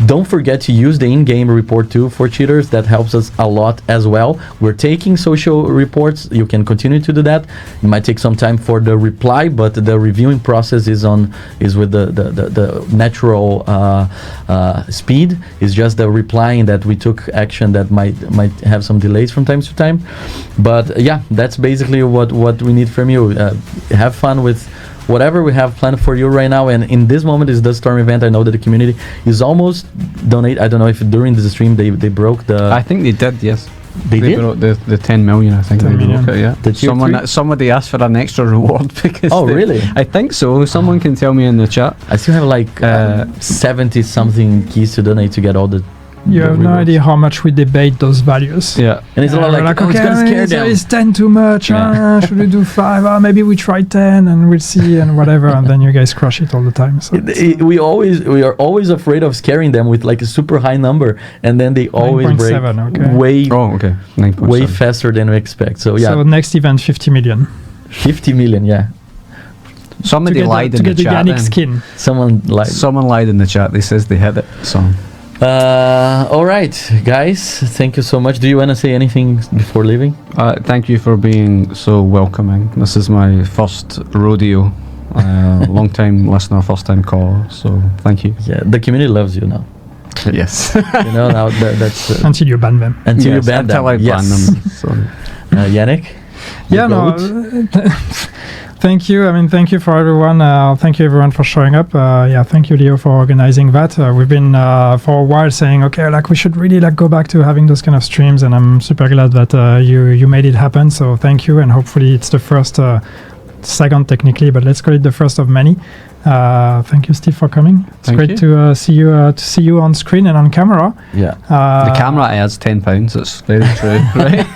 Don't forget to use the in-game report too for cheaters. That helps us a lot as well. We're taking social reports. You can continue to do that. It might take some time for the reply, but the reviewing process is with the natural speed. It's just the replying that we took action that might have some delays from time to time. But yeah, that's basically what we need from you. Have fun with whatever we have planned for you right now, and in this moment is the Storm event. I know that the community is almost donate. I don't know if during the stream they broke the. I think they did. Yes, they did? broke the 10 million. I think 10 they million. broke it. Yeah. Somebody asked for an extra reward because. Oh really? I think so. Someone can tell me in the chat. I still have like 70 something keys to donate to get all the. You have no idea how much we debate those values. Yeah, and it's a lot like okay, it's gonna scare them. Is 10 too much? Yeah. Should we do 5? Maybe we try 10 and we'll see and whatever. And then you guys crush it all the time. So we are always afraid of scaring them with like a super high number, and then they always break 9.7, way 9.7. way faster than we expect. So yeah. So next event 50 million. 50 million, yeah. Somebody lied in the chat. To get the skin. Someone lied in the chat. They says they hit it. So. All right, guys. Thank you so much. Do you want to say anything before leaving? Thank you for being so welcoming. This is my first rodeo. Long time listener, first time caller. So thank you. Yeah, the community loves you now. Yes. You know now that's until you ban them. Until you ban them. Until I ban them. So. Yannick. Yeah, no. Thank you. I mean, thank you for everyone. Thank you everyone for showing up. Thank you, Leo, for organizing that. We've been for a while saying, okay, like we should really like go back to having those kind of streams, and I'm super glad that you made it happen. So thank you, and hopefully it's the first, second technically, but let's call it the first of many. Thank you, Steve, for coming. It's great to see you on screen and on camera. Yeah. The camera adds £10. It's very true, right?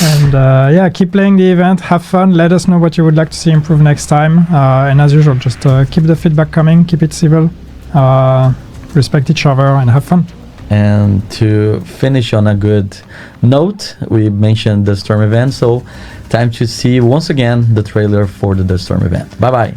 And keep playing the event. Have fun. Let us know what you would like to see improve next time. And as usual, just keep the feedback coming. Keep it civil. Respect each other and have fun. And to finish on a good note, we mentioned the Storm event, so time to see once again the trailer for the Storm event. Bye bye.